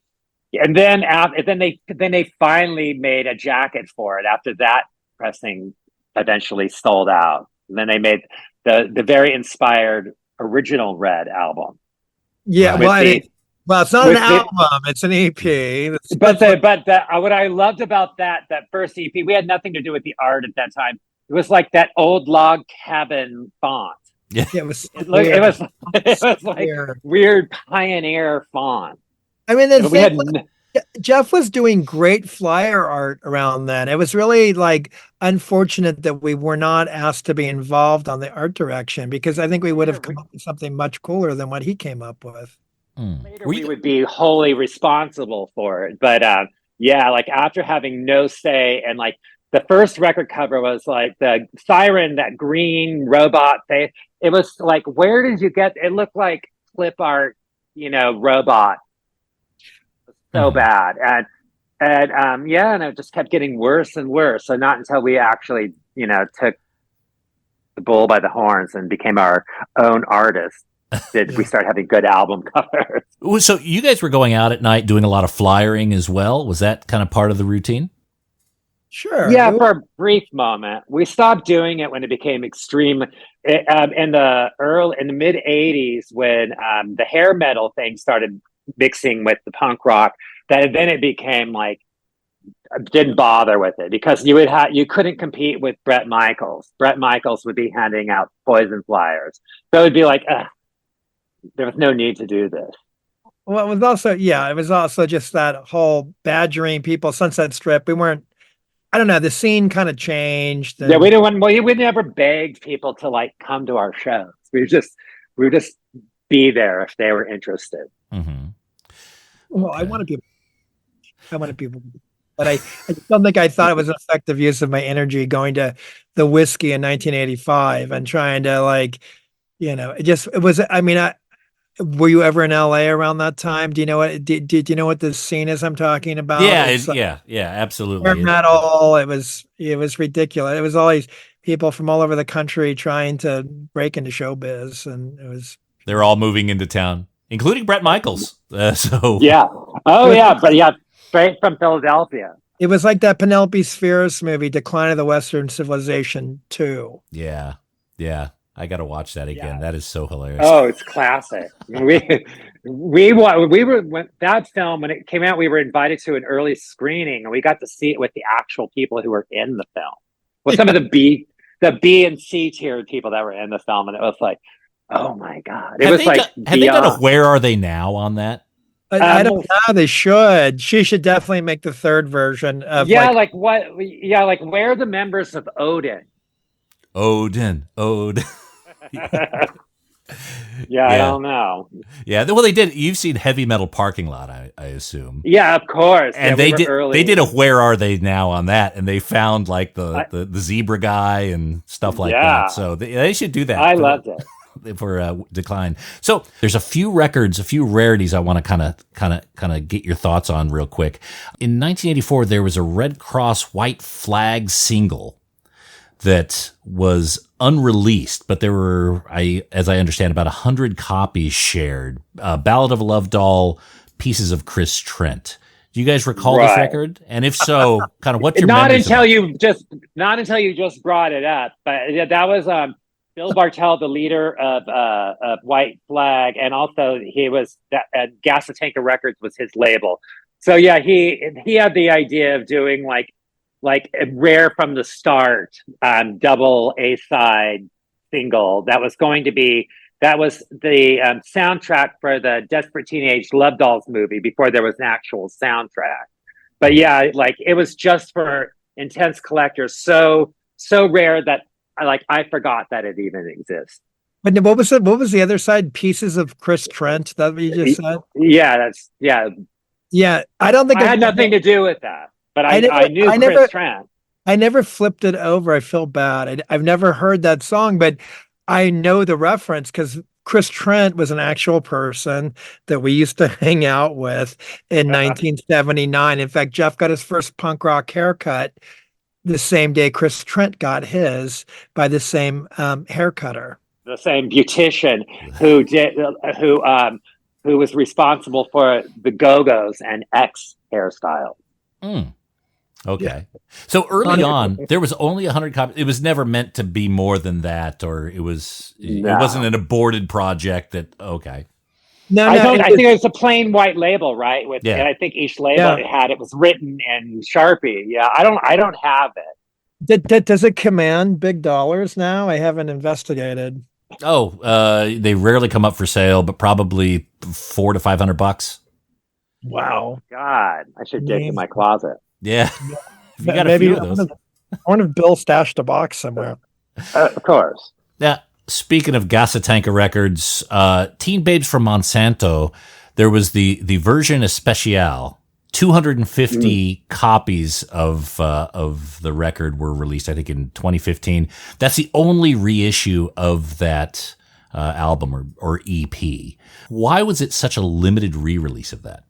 they finally made a jacket for it after that pressing eventually sold out. And then they made the very inspired original Redd album. Yeah, it's not an album; it's an EP. But what I loved about that first EP, we had nothing to do with the art at that time. It was like that old log cabin font. Yeah, it was like weird pioneer font. I mean, Jeff was doing great flyer art around then. It was really like unfortunate that we were not asked to be involved on the art direction, because I think we would have come up with something much cooler than what he came up with. Later we would be wholly responsible for it. But like after having no say, and like the first record cover was like the Siren, that green robot face. It was like, where did you get it? Looked like clip art, robot. So bad. And it just kept getting worse and worse. So not until we actually, took the bull by the horns and became our own artist did we start having good album covers. So you guys were going out at night doing a lot of flyering as well. Was that kind of part of the routine? Sure. Yeah, for a brief moment. We stopped doing it when it became extreme. In the mid 80s, when the hair metal thing started mixing with the punk rock, then it became like, didn't bother with it, because you couldn't compete with Bret Michaels. Bret Michaels would be handing out Poison flyers, so it'd be like, there was no need to do this. Well, it was also just that whole badgering people, Sunset Strip. We weren't, I don't know, the scene kind of changed. Yeah, we never begged people to like come to our shows. We would just be there if they were interested. Mm-hmm. Well, okay. I wanted people, but I don't think I thought it was an effective use of my energy going to the Whiskey in 1985 and trying to were you ever in LA around that time? Do you know what? Do you know what this scene is I'm talking about? Yeah, absolutely. Hair metal. It was ridiculous. It was all these people from all over the country trying to break into showbiz, and they're all moving into town, including Bret Michaels. Yeah. Oh yeah, but yeah, straight from Philadelphia. It was like that Penelope Spheres movie, Decline of the Western Civilization 2. Yeah. I got to watch that again. Yeah. That is so hilarious. Oh, it's classic. we were when that film, when it came out, we were invited to an early screening, and we got to see it with the actual people who were in the film. With some of the B and C tier people that were in the film, and it was like, oh my God. Have they done a Where Are They Now on that? I don't know. They should. She should definitely make the third version of Where are the members of Odin? Odin. Yeah, I don't know. Yeah, well, they did. You've seen Heavy Metal Parking Lot, I assume. Yeah, of course. And they did a Where Are They Now on that, and they found like the zebra guy and stuff like that. So they should do that. I loved it. For Decline. So there's a few rarities I want to kind of get your thoughts on real quick. In 1984, there was a Redd Kross White Flag single that was unreleased, but there were, as I understand, about 100 copies shared. Ballad of a Love Doll, Pieces of Chris Trent. Do you guys recall this record? And if so, kind of what's your not until you just brought it up, but that was Bill Bartell, the leader of White Flag, and also he was Gasatanka Records was his label. So yeah, he had the idea of doing like a Rare from the Start double A-side single that was the soundtrack for the Desperate Teenage Love Dolls movie before there was an actual soundtrack. But yeah, like it was just for intense collectors, so rare that I forgot that it even exists. But what was the other side? Pieces of Chris Trent, that what you just said? Yeah. I don't think I had nothing to do with that. But I knew Chris Trent. I never flipped it over. I feel bad. I've never heard that song, but I know the reference because Chris Trent was an actual person that we used to hang out with in 1979. In fact, Jeff got his first punk rock haircut the same day Chris Trent got his by the same haircutter. The same beautician who was responsible for the Go-Go's and X hairstyle. Okay. Yeah. So early on, there was only 100 copies. It was never meant to be more than that, or it wasn't an aborted project I think it was a plain white label, right? And I think each label it was written in Sharpie. Yeah. I don't have it. Does it command big dollars now? I haven't investigated. They rarely come up for sale, but probably $400 to $500. Wow. God, I should dig in my closet. Yeah. You got a few of those. I wonder if Bill stashed a box somewhere. Of course. Yeah. Speaking of Gasatanka Records, Teen Babes from Monsanto, there was the version especial. 250 copies of the record were released, I think, in 2015. That's the only reissue of that album or EP. Why was it such a limited re-release of that?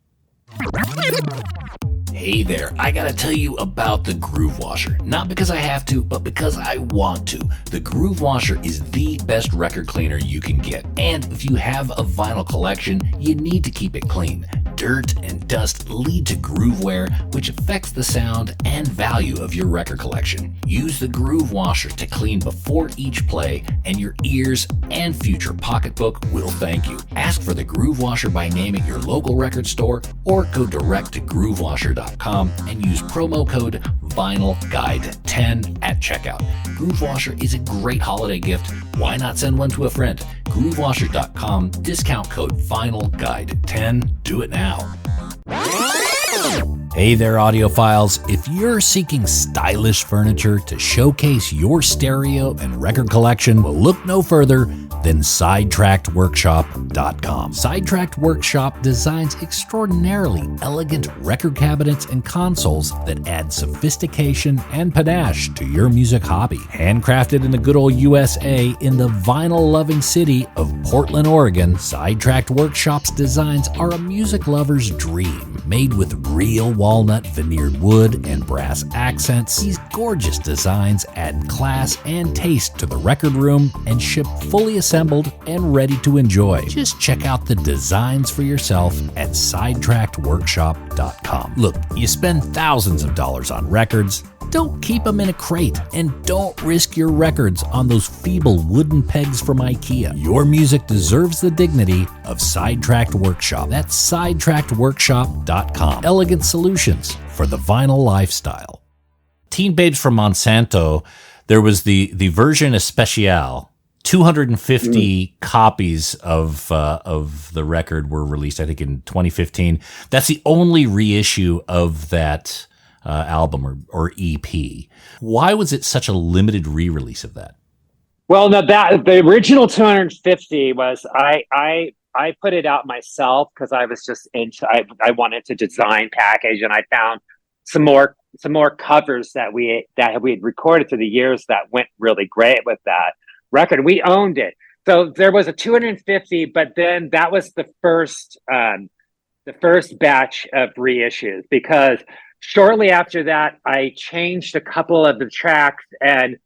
Hey there, I gotta tell you about the Groove Washer. Not because I have to, but because I want to. The Groove Washer is the best record cleaner you can get. And if you have a vinyl collection, you need to keep it clean. Dirt and dust lead to groove wear, which affects the sound and value of your record collection. Use the Groove Washer to clean before each play, and your ears and future pocketbook will thank you. Ask for the Groove Washer by name at your local record store or go direct to groovewasher.com and use promo code VinylGuide10 at checkout. Groovewasher is a great holiday gift. Why not send one to a friend? Groovewasher.com, discount code VinylGuide10. Do it now. Hey there, audiophiles. If you're seeking stylish furniture to showcase your stereo and record collection, well, look no further than SidetrackedWorkshop.com. Sidetracked Workshop designs extraordinarily elegant record cabinets and consoles that add sophistication and panache to your music hobby. Handcrafted in the good old USA in the vinyl-loving city of Portland, Oregon, Sidetracked Workshop's designs are a music lover's dream. Made with real walnut veneered wood and brass accents, these gorgeous designs add class and taste to the record room and ship fully assembled and ready to enjoy. Just check out the designs for yourself at SidetrackedWorkshop.com. Look, you spend thousands of dollars on records. Don't keep them in a crate, and don't risk your records on those feeble wooden pegs from IKEA. Your music deserves the dignity of Sidetracked Workshop. That's SidetrackedWorkshop.com. Elegant solutions for the vinyl lifestyle. Teen Babes from Monsanto, there was the version especial. 250 copies of the record were released, I think, in 2015. That's the only reissue of that album or EP. Why was it such a limited re-release of that? Well, no, that the original 250 was I put it out myself because I was just into I wanted to design package, and I found some more covers that we had recorded through the years that went really great with that record. We owned it. So there was a 250, but then that was the first batch of reissues, because shortly after that, I changed a couple of the tracks and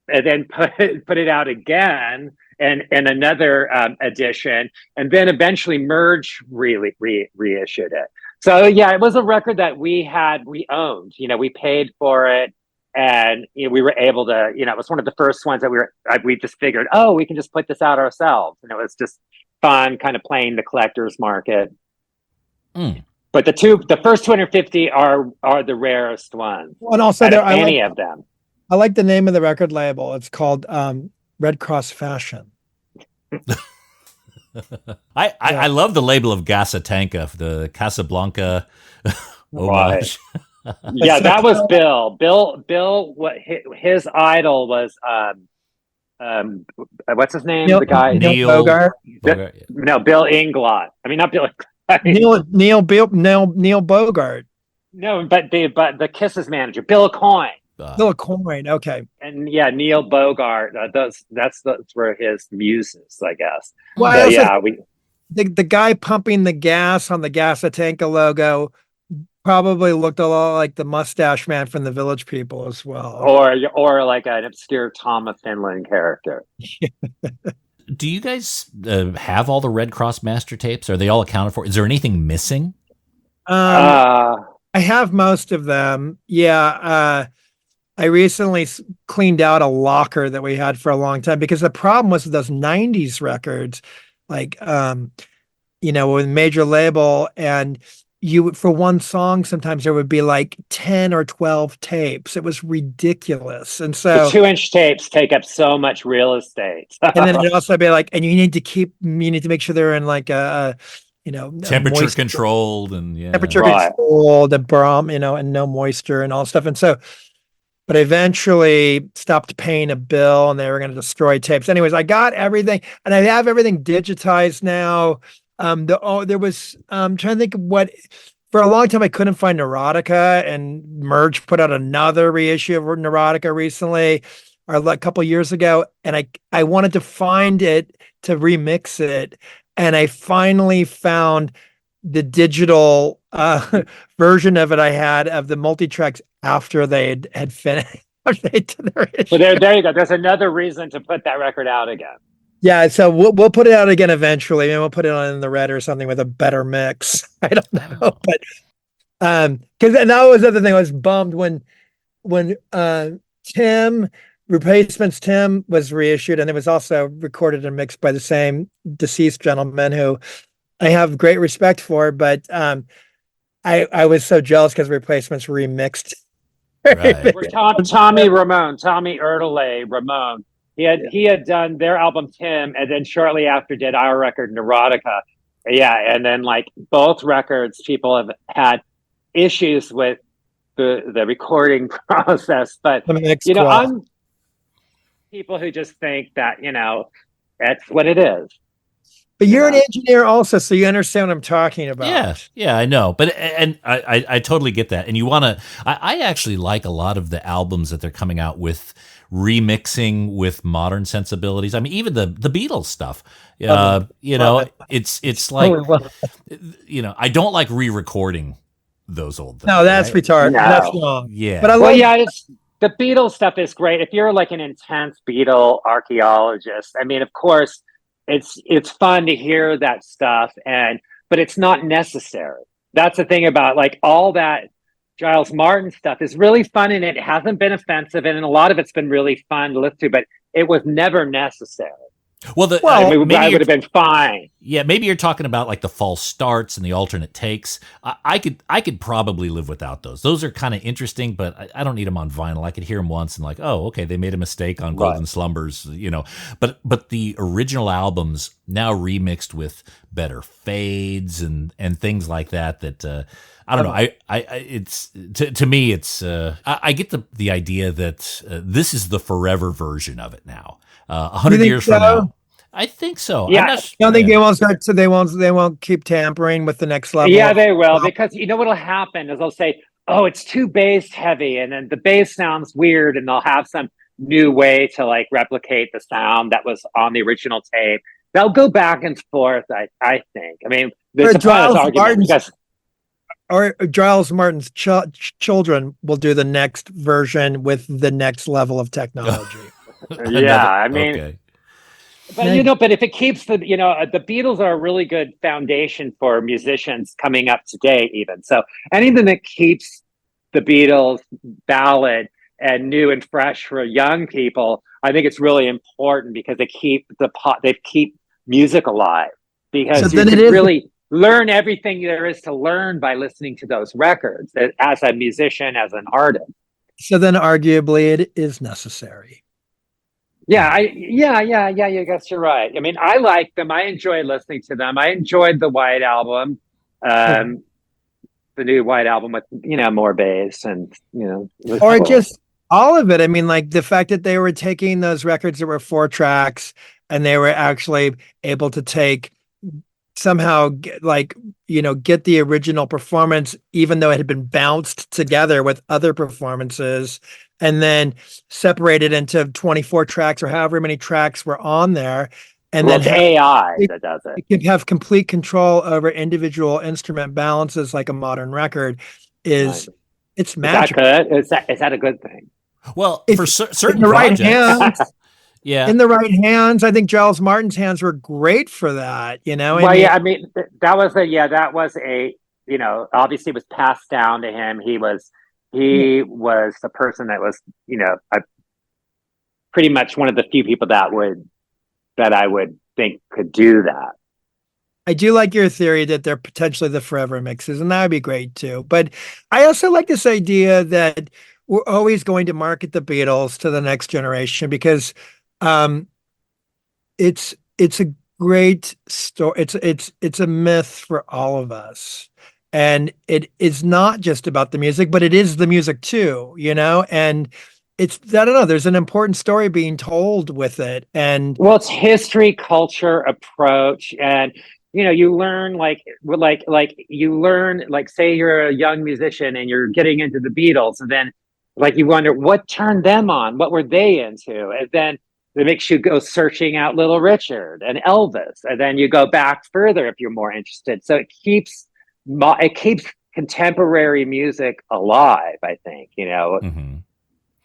then put it out again and another edition, and then eventually Merge reissued it. So yeah, it was a record that we owned. We paid for it, and we were able to. It was one of the first ones that we just figured, we can just put this out ourselves, and it was just fun, kind of playing the collector's market. Mm. But the first 250 are the rarest ones. Well, and also any of them. I like the name of the record label. It's called Redd Kross Fashion. I love the label of Gasatanka, the Casablanca homage. Yeah, that was Bill. Bill. What his idol was? What's his name? The guy Neil Bogart. No, Bill Inglot. I mean, not Bill. Neil Bogart. No, but the Kiss's manager, Bill Coyne. Bill Coyne, okay. And yeah, Neil Bogart. That's where his muses, I guess. Well, the guy pumping the gas on the Gasatanka logo probably looked a lot like the Mustache Man from the Village People as well, or like an obscure Tom of Finland character. Do you guys have all the Redd Kross master tapes? Are they all accounted for? Is there anything missing? I have most of them. Yeah. I recently cleaned out a locker that we had for a long time, because the problem was with those 90s records, like, with major label, and for one song, sometimes there would be like 10 or 12 tapes. It was ridiculous. And so the 2-inch tapes take up so much real estate. And then it'd also be like, and you need to make sure they're in like temperature controlled and controlled, and and no moisture and all stuff. And so, but I eventually stopped paying a bill, and they were going to destroy tapes. Anyways, I got everything, and I have everything digitized now. There was trying to think of what, for a long time I couldn't find Neurotica, and Merge put out another reissue of Neurotica recently, or a couple of years ago, and I wanted to find it to remix it, and I finally found the digital version of it I had of the multi-tracks after they had finished. Well, there you go. There's another reason to put that record out again. Yeah, so we'll put it out again eventually. Maybe we'll put it on in the Red or something with a better mix. I don't know, but because that was the other thing. I was bummed when Tim Replacements Tim was reissued, and it was also recorded and mixed by the same deceased gentleman who I have great respect for. But I was so jealous because Replacements remixed. Right. Where Tommy Erdelay Ramone. He had done their album Tim, and then shortly after did our record Neurotica. Yeah, and then like both records, people have had issues with the recording process, but I'm people who just think that that's what it is. But you're an engineer also, so you understand what I'm talking about. Yeah, I know. But and I totally get that. And you want to. I actually like a lot of the albums that they're coming out with, remixing with modern sensibilities. I mean, even the Beatles stuff. It's like I don't like re-recording those old things. No, that's retarded. No. That's wrong. Yeah, but the Beatles stuff is great. If you're like an intense Beatle archaeologist, I mean, of course. It's fun to hear that stuff, but it's not necessary. That's the thing about like all that Giles Martin stuff is really fun, and it hasn't been offensive, and a lot of it's been really fun to listen to, but it was never necessary. Well, I would have been fine. Yeah, maybe you're talking about like the false starts and the alternate takes. I could probably live without those. Those are kind of interesting, but I don't need them on vinyl. I could hear them once and like, oh, okay, they made a mistake on Golden Slumbers, But the original albums now remixed with better fades and things like that. That I don't know. It's to me, it's I get the idea that this is the forever version of it now. 100 years from now, I think so. Yeah, I don't think they won't start. So they won't keep tampering with the next level. Yeah, they will, because what'll happen is they'll say, "Oh, it's too bass heavy," and then the bass sounds weird, and they'll have some new way to like replicate the sound that was on the original tape. They'll go back and forth. I think. I mean, there's a argument because. Or Giles Martin's children will do the next version with the next level of technology. Yeah, I mean, okay. But if it keeps the Beatles are a really good foundation for musicians coming up today, even so, anything that keeps the Beatles valid and new and fresh for young people, I think it's really important because they keep music alive, because you can really learn everything there is to learn by listening to those records as a musician, as an artist. So then, arguably, it is necessary. Yeah, I guess you're right. I mean, I like them. I enjoyed listening to them. I enjoyed the White Album, the new White Album with more bass and or cool. Just all of it. I mean, like the fact that they were taking those records that were 4 tracks and they were actually able to somehow get the original performance, even though it had been bounced together with other performances, and then separated into 24 tracks or however many tracks were on there. And then AI that does it. You can have complete control over individual instrument balances like a modern record it's magical. Is that a good thing? Well, for certain in the right hands. Yeah. In the right hands, I think Giles Martin's hands were great for that, Well, I mean, that was obviously it was passed down to him. He was the person that was, pretty much one of the few people that I would think could do that. I do like your theory that they're potentially the forever mixes, and that would be great too. But I also like this idea that we're always going to market the Beatles to the next generation because it's a great story. It's a myth for all of us. And it is not just about the music, but it is the music too, and I don't know, there's an important story being told with it. And it's history, culture, approach. And, you learn say you're a young musician and you're getting into the Beatles, and then you wonder what turned them on, what were they into? And then it makes you go searching out Little Richard and Elvis. And then you go back further if you're more interested. So it keeps contemporary music alive, I think,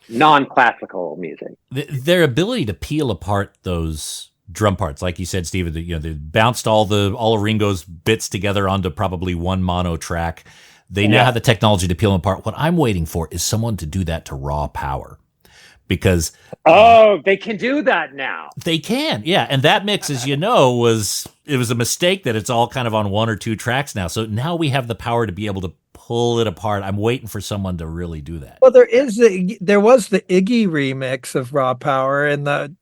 non-classical music. Their ability to peel apart those drum parts, like you said, Steve, they bounced all of Ringo's bits together onto probably one mono track. They now have the technology to peel them apart. What I'm waiting for is someone to do that to raw power. because they can do that now. they can. Yeah. And that mix, as you know, it was a mistake that it's all kind of on 1 or 2 tracks now. So now we have the power to be able to pull it apart. I'm waiting for someone to really do that. Well, there was the Iggy remix of Raw Power in the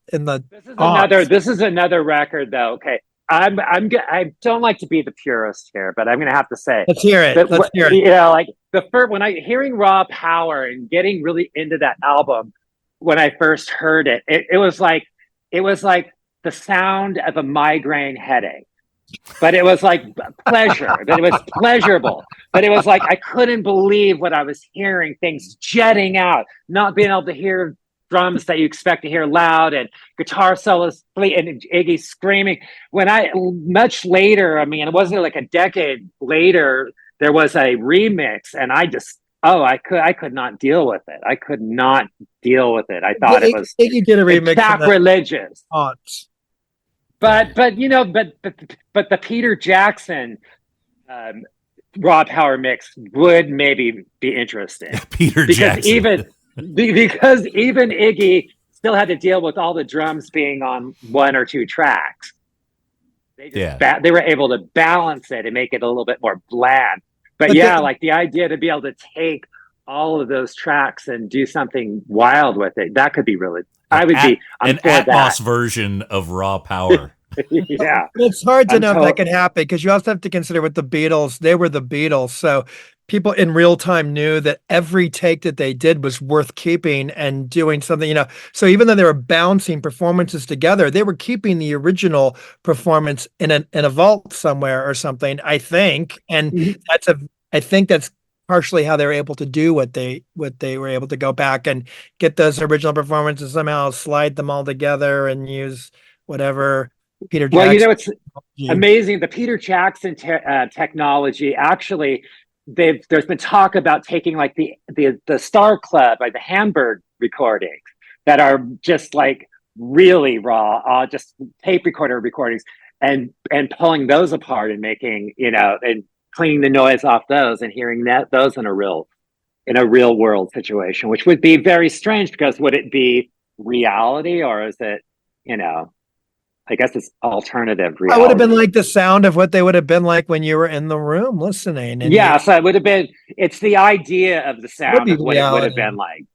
This is another record though. Okay. I don't like to be the purist here, but I'm going to have to say, let's hear it. Yeah, like the first, when I hearing Raw Power and getting really into that album, when I first heard it, it was like the sound of a migraine headache, but it was like pleasure, but it was pleasurable, but it was like, I couldn't believe what I was hearing, things jetting out, not being able to hear drums that you expect to hear loud and guitar solos and Iggy screaming. Much later, I mean, it wasn't like a decade later, there was a remix and I could not deal with it. I could not deal with it. I thought it was Iggy did a remix sacrilegious. But the Peter Jackson Raw Power mix would maybe be interesting. Jackson. Because even Iggy still had to deal with all the drums being on 1 or 2 tracks. They were able to balance it and make it a little bit more bland. But like the idea to be able to take all of those tracks and do something wild with it, that could be really. I'm an Atmos version of Raw Power. Yeah, it's hard to know if that can happen because you also have to consider with the Beatles, they were the Beatles, so people in real time knew that every take that they did was worth keeping and doing something, So even though they were bouncing performances together, they were keeping the original performance in a vault somewhere or something, I think. And I think that's partially how they were able to do what they were able to go back and get those original performances, somehow slide them all together and use whatever Peter Jackson. Well, it's amazing. The Peter Jackson technology, actually, there's been talk about taking like the Star Club, like the Hamburg recordings that are just like really raw, just tape recorder recordings, and pulling those apart and making, and cleaning the noise off those and hearing those in a real world situation, which would be very strange because would it be reality or is it, I guess it's alternative reality. It would have been like the sound of what they would have been like when you were in the room listening. So it would have been, it's the idea of the sound of what it would have been like,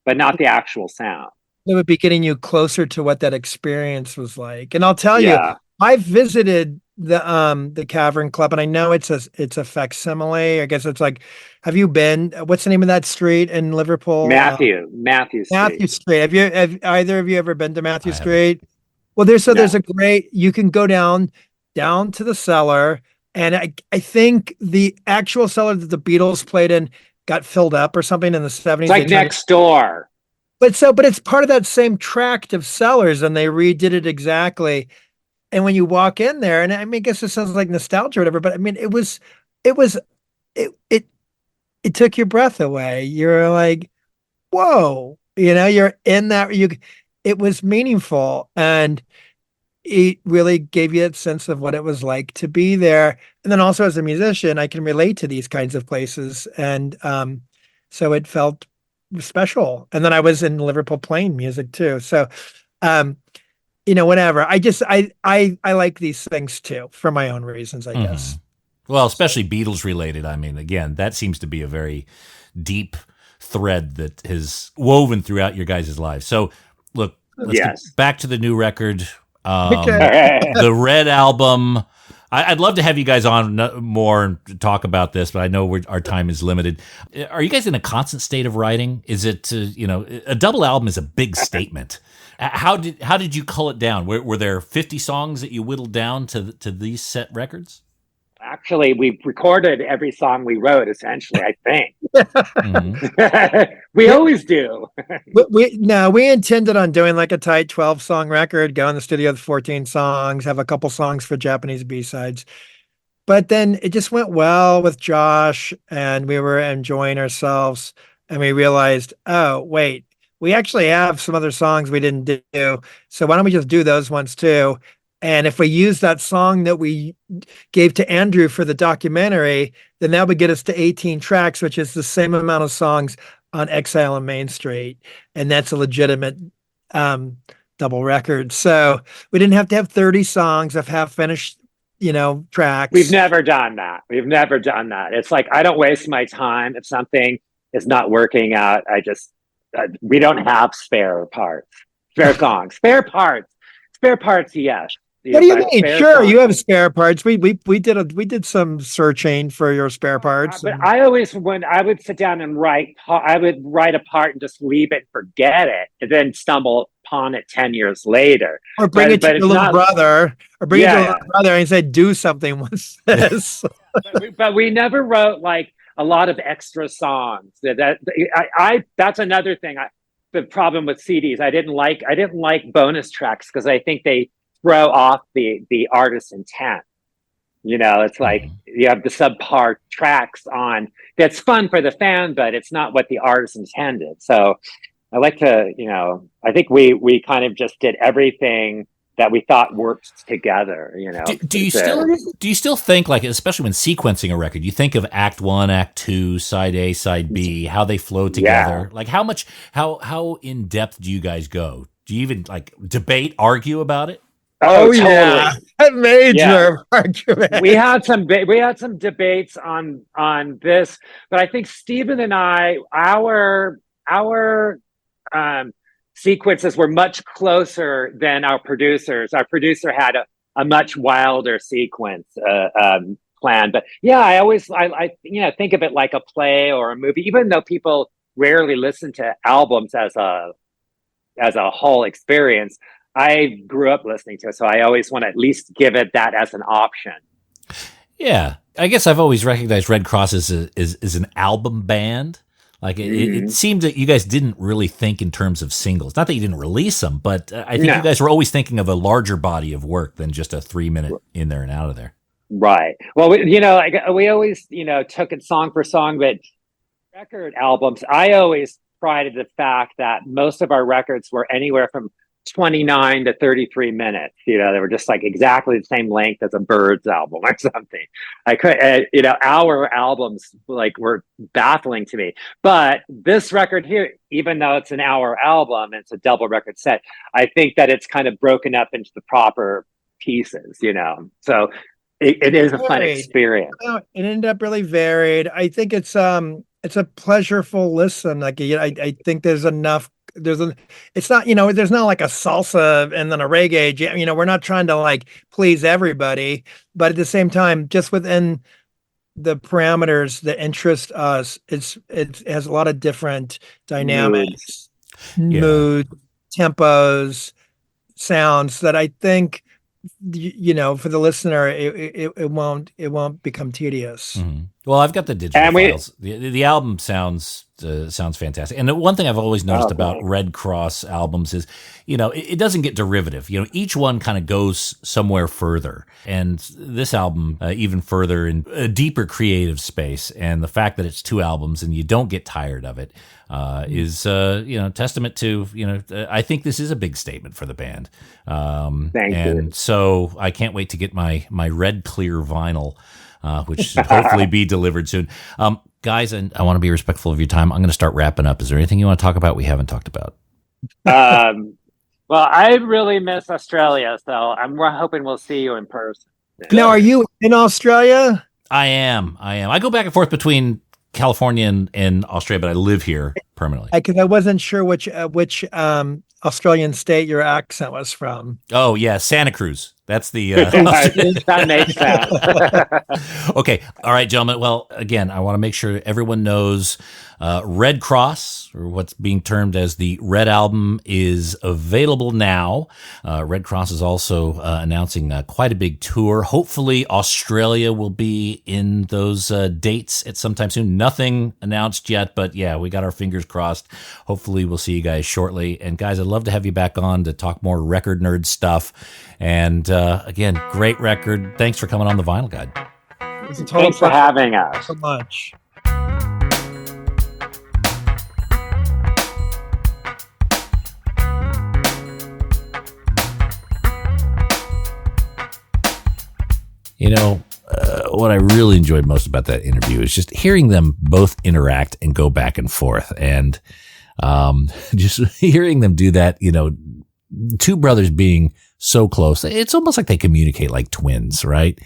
but not the actual sound. It would be getting you closer to what that experience was like. And I'll tell you, I've visited the Cavern Club, and I know it's a facsimile. I guess it's like, have you been? What's the name of that street in Liverpool? Matthew Street. Have either of you ever been to Matthew Street? Well, there's a great. You can go down to the cellar, and I think the actual cellar that the Beatles played in got filled up or something in the 70s. It's like next door. But it's part of that same tract of cellars, and they redid it exactly. And when you walk in there, and I mean, I guess it sounds like nostalgia or whatever, but I mean, it took your breath away. You're like, whoa, you're in that. It was meaningful, and it really gave you a sense of what it was like to be there. And then also as a musician, I can relate to these kinds of places, and so it felt special. And then I was in Liverpool playing music too, so. Whatever. I like these things too for my own reasons, I guess. Well, especially Beatles related. I mean, again, that seems to be a very deep thread that has woven throughout your guys' lives. So look, let's get back to the new record, the Redd album. I'd love to have you guys on more and talk about this, but I know our time is limited. Are you guys in a constant state of writing? Is it, a double album is a big statement. How did you cull it down? Were there 50 songs that you whittled down to these set records? Actually, we recorded every song we wrote, essentially, I think. We always do. We intended on doing like a tight 12-song record, go in the studio with 14 songs, have a couple songs for Japanese B-sides. But then it just went well with Josh, and we were enjoying ourselves, and we realized, oh, wait, we actually have some other songs we didn't do. So why don't we just do those ones too? And if we use that song that we gave to Andrew for the documentary, then that would get us to 18 tracks, which is the same amount of songs on Exile on Main Street, and that's a legitimate double record. So we didn't have to have 30 songs of half finished, tracks. We've never done that. It's like, I don't waste my time if something is not working out. We don't have spare songs, spare parts. Yes. What do you mean? Sure, songs. You have spare parts. We did some searching for your spare parts. But I always, when I would sit down and write, I would write a part and just leave it, forget it, and then stumble upon it 10 years later. Or bring it to your little brother, and say, "Do something with this." but we never wrote like a lot of extra songs. That's another thing. The problem with CDs, I didn't like bonus tracks because I think they throw off the artist's intent. It's like you have the subpar tracks on. That's fun for the fan, but it's not what the artist intended. So I like to, I think we kind of just did everything that we thought worked together. Do you still think, like, especially when sequencing a record, you think of Act 1, Act 2, Side A, Side B, how they flow together? Yeah. Like how in depth do you guys go? Do you even like debate, argue about it? Oh totally. Yeah, a major argument. We had some debates on this, but I think Stephen and I, our sequences were much closer than our producers. Our producer had a much wilder sequence plan. But yeah, I think of it like a play or a movie, even though people rarely listen to albums as a whole experience. I grew up listening to it, so I always want to at least give it that as an option. Yeah, I guess I've always recognized Redd Kross as an album band. Like it seemed that you guys didn't really think in terms of singles. Not that you didn't release them, but I think you guys were always thinking of a larger body of work than just a 3-minute in there and out of there. Right. Well, we always took it song for song, but record albums, I always prided the fact that most of our records were anywhere from 29 to 33 minutes. They were just like exactly the same length as a Byrds album or something. I could, our albums like were baffling to me. But this record here, even though it's an hour album, it's a double record set, I think that it's kind of broken up into the proper pieces, So it is a fun experience. It ended up really varied. I think it's a pleasurable listen. Like I think there's enough. It's not, there's not like a salsa and then a reggae jam. We're not trying to like please everybody, but at the same time, just within the parameters that interest us, it has a lot of different dynamics, mood, tempos, sounds that I think, for the listener, it won't become tedious. Mm-hmm. Well, I've got the digital files. The album sounds fantastic. And the one thing I've always noticed about Redd Kross albums is, it doesn't get derivative. Each one kind of goes somewhere further. And this album, even further in a deeper creative space. And the fact that it's 2 albums and you don't get tired of it is, testament to, I think this is a big statement for the band. Thank you. So I can't wait to get my Red Clear vinyl, which should hopefully be delivered soon. Guys, and I want to be respectful of your time. I'm going to start wrapping up. Is there anything you want to talk about we haven't talked about? Well, I really miss Australia, so we're hoping we'll see you in person. Now, are you in Australia? I am. I go back and forth between California and Australia, but I live here permanently. Because I wasn't sure which Australian state your accent was from. Oh, yeah, Santa Cruz. That's the... That makes sense. Okay. All right, gentlemen. Well, again, I want to make sure everyone knows Redd Kross, or what's being termed as the Red Album, is available now. Redd Kross is also announcing quite a big tour. Hopefully, Australia will be in those dates at some time soon. Nothing announced yet, but yeah, we got our fingers crossed. Hopefully, we'll see you guys shortly. And guys, I'd love to have you back on to talk more record nerd stuff. And again, great record. Thanks for coming on the Vinyl Guide. Thanks for having us so much. what I really enjoyed most about that interview is just hearing them both interact and go back and forth. And just hearing them do that, two brothers being so close, it's almost like they communicate like twins, right?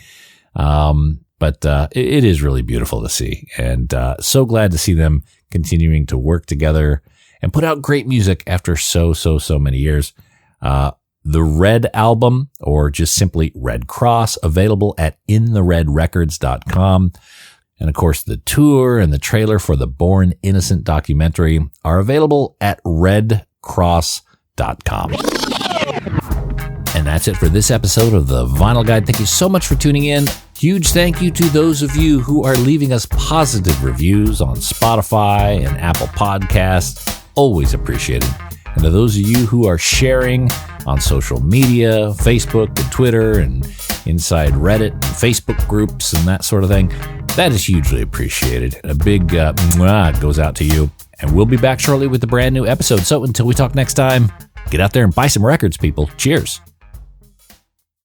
But it is really beautiful to see, and so glad to see them continuing to work together and put out great music after so many years. The Redd album, or just simply Redd Kross, available at intheredrecords.com. And of course, the tour and the trailer for the Born Innocent documentary are available at reddkross.com. And that's it for this episode of The Vinyl Guide. Thank you so much for tuning in. Huge thank you to those of you who are leaving us positive reviews on Spotify and Apple Podcasts. Always appreciated. And to those of you who are sharing on social media, Facebook and Twitter and inside Reddit and Facebook groups and that sort of thing, that is hugely appreciated. And a big mwah goes out to you. And we'll be back shortly with a brand new episode. So until we talk next time, get out there and buy some records, people. Cheers.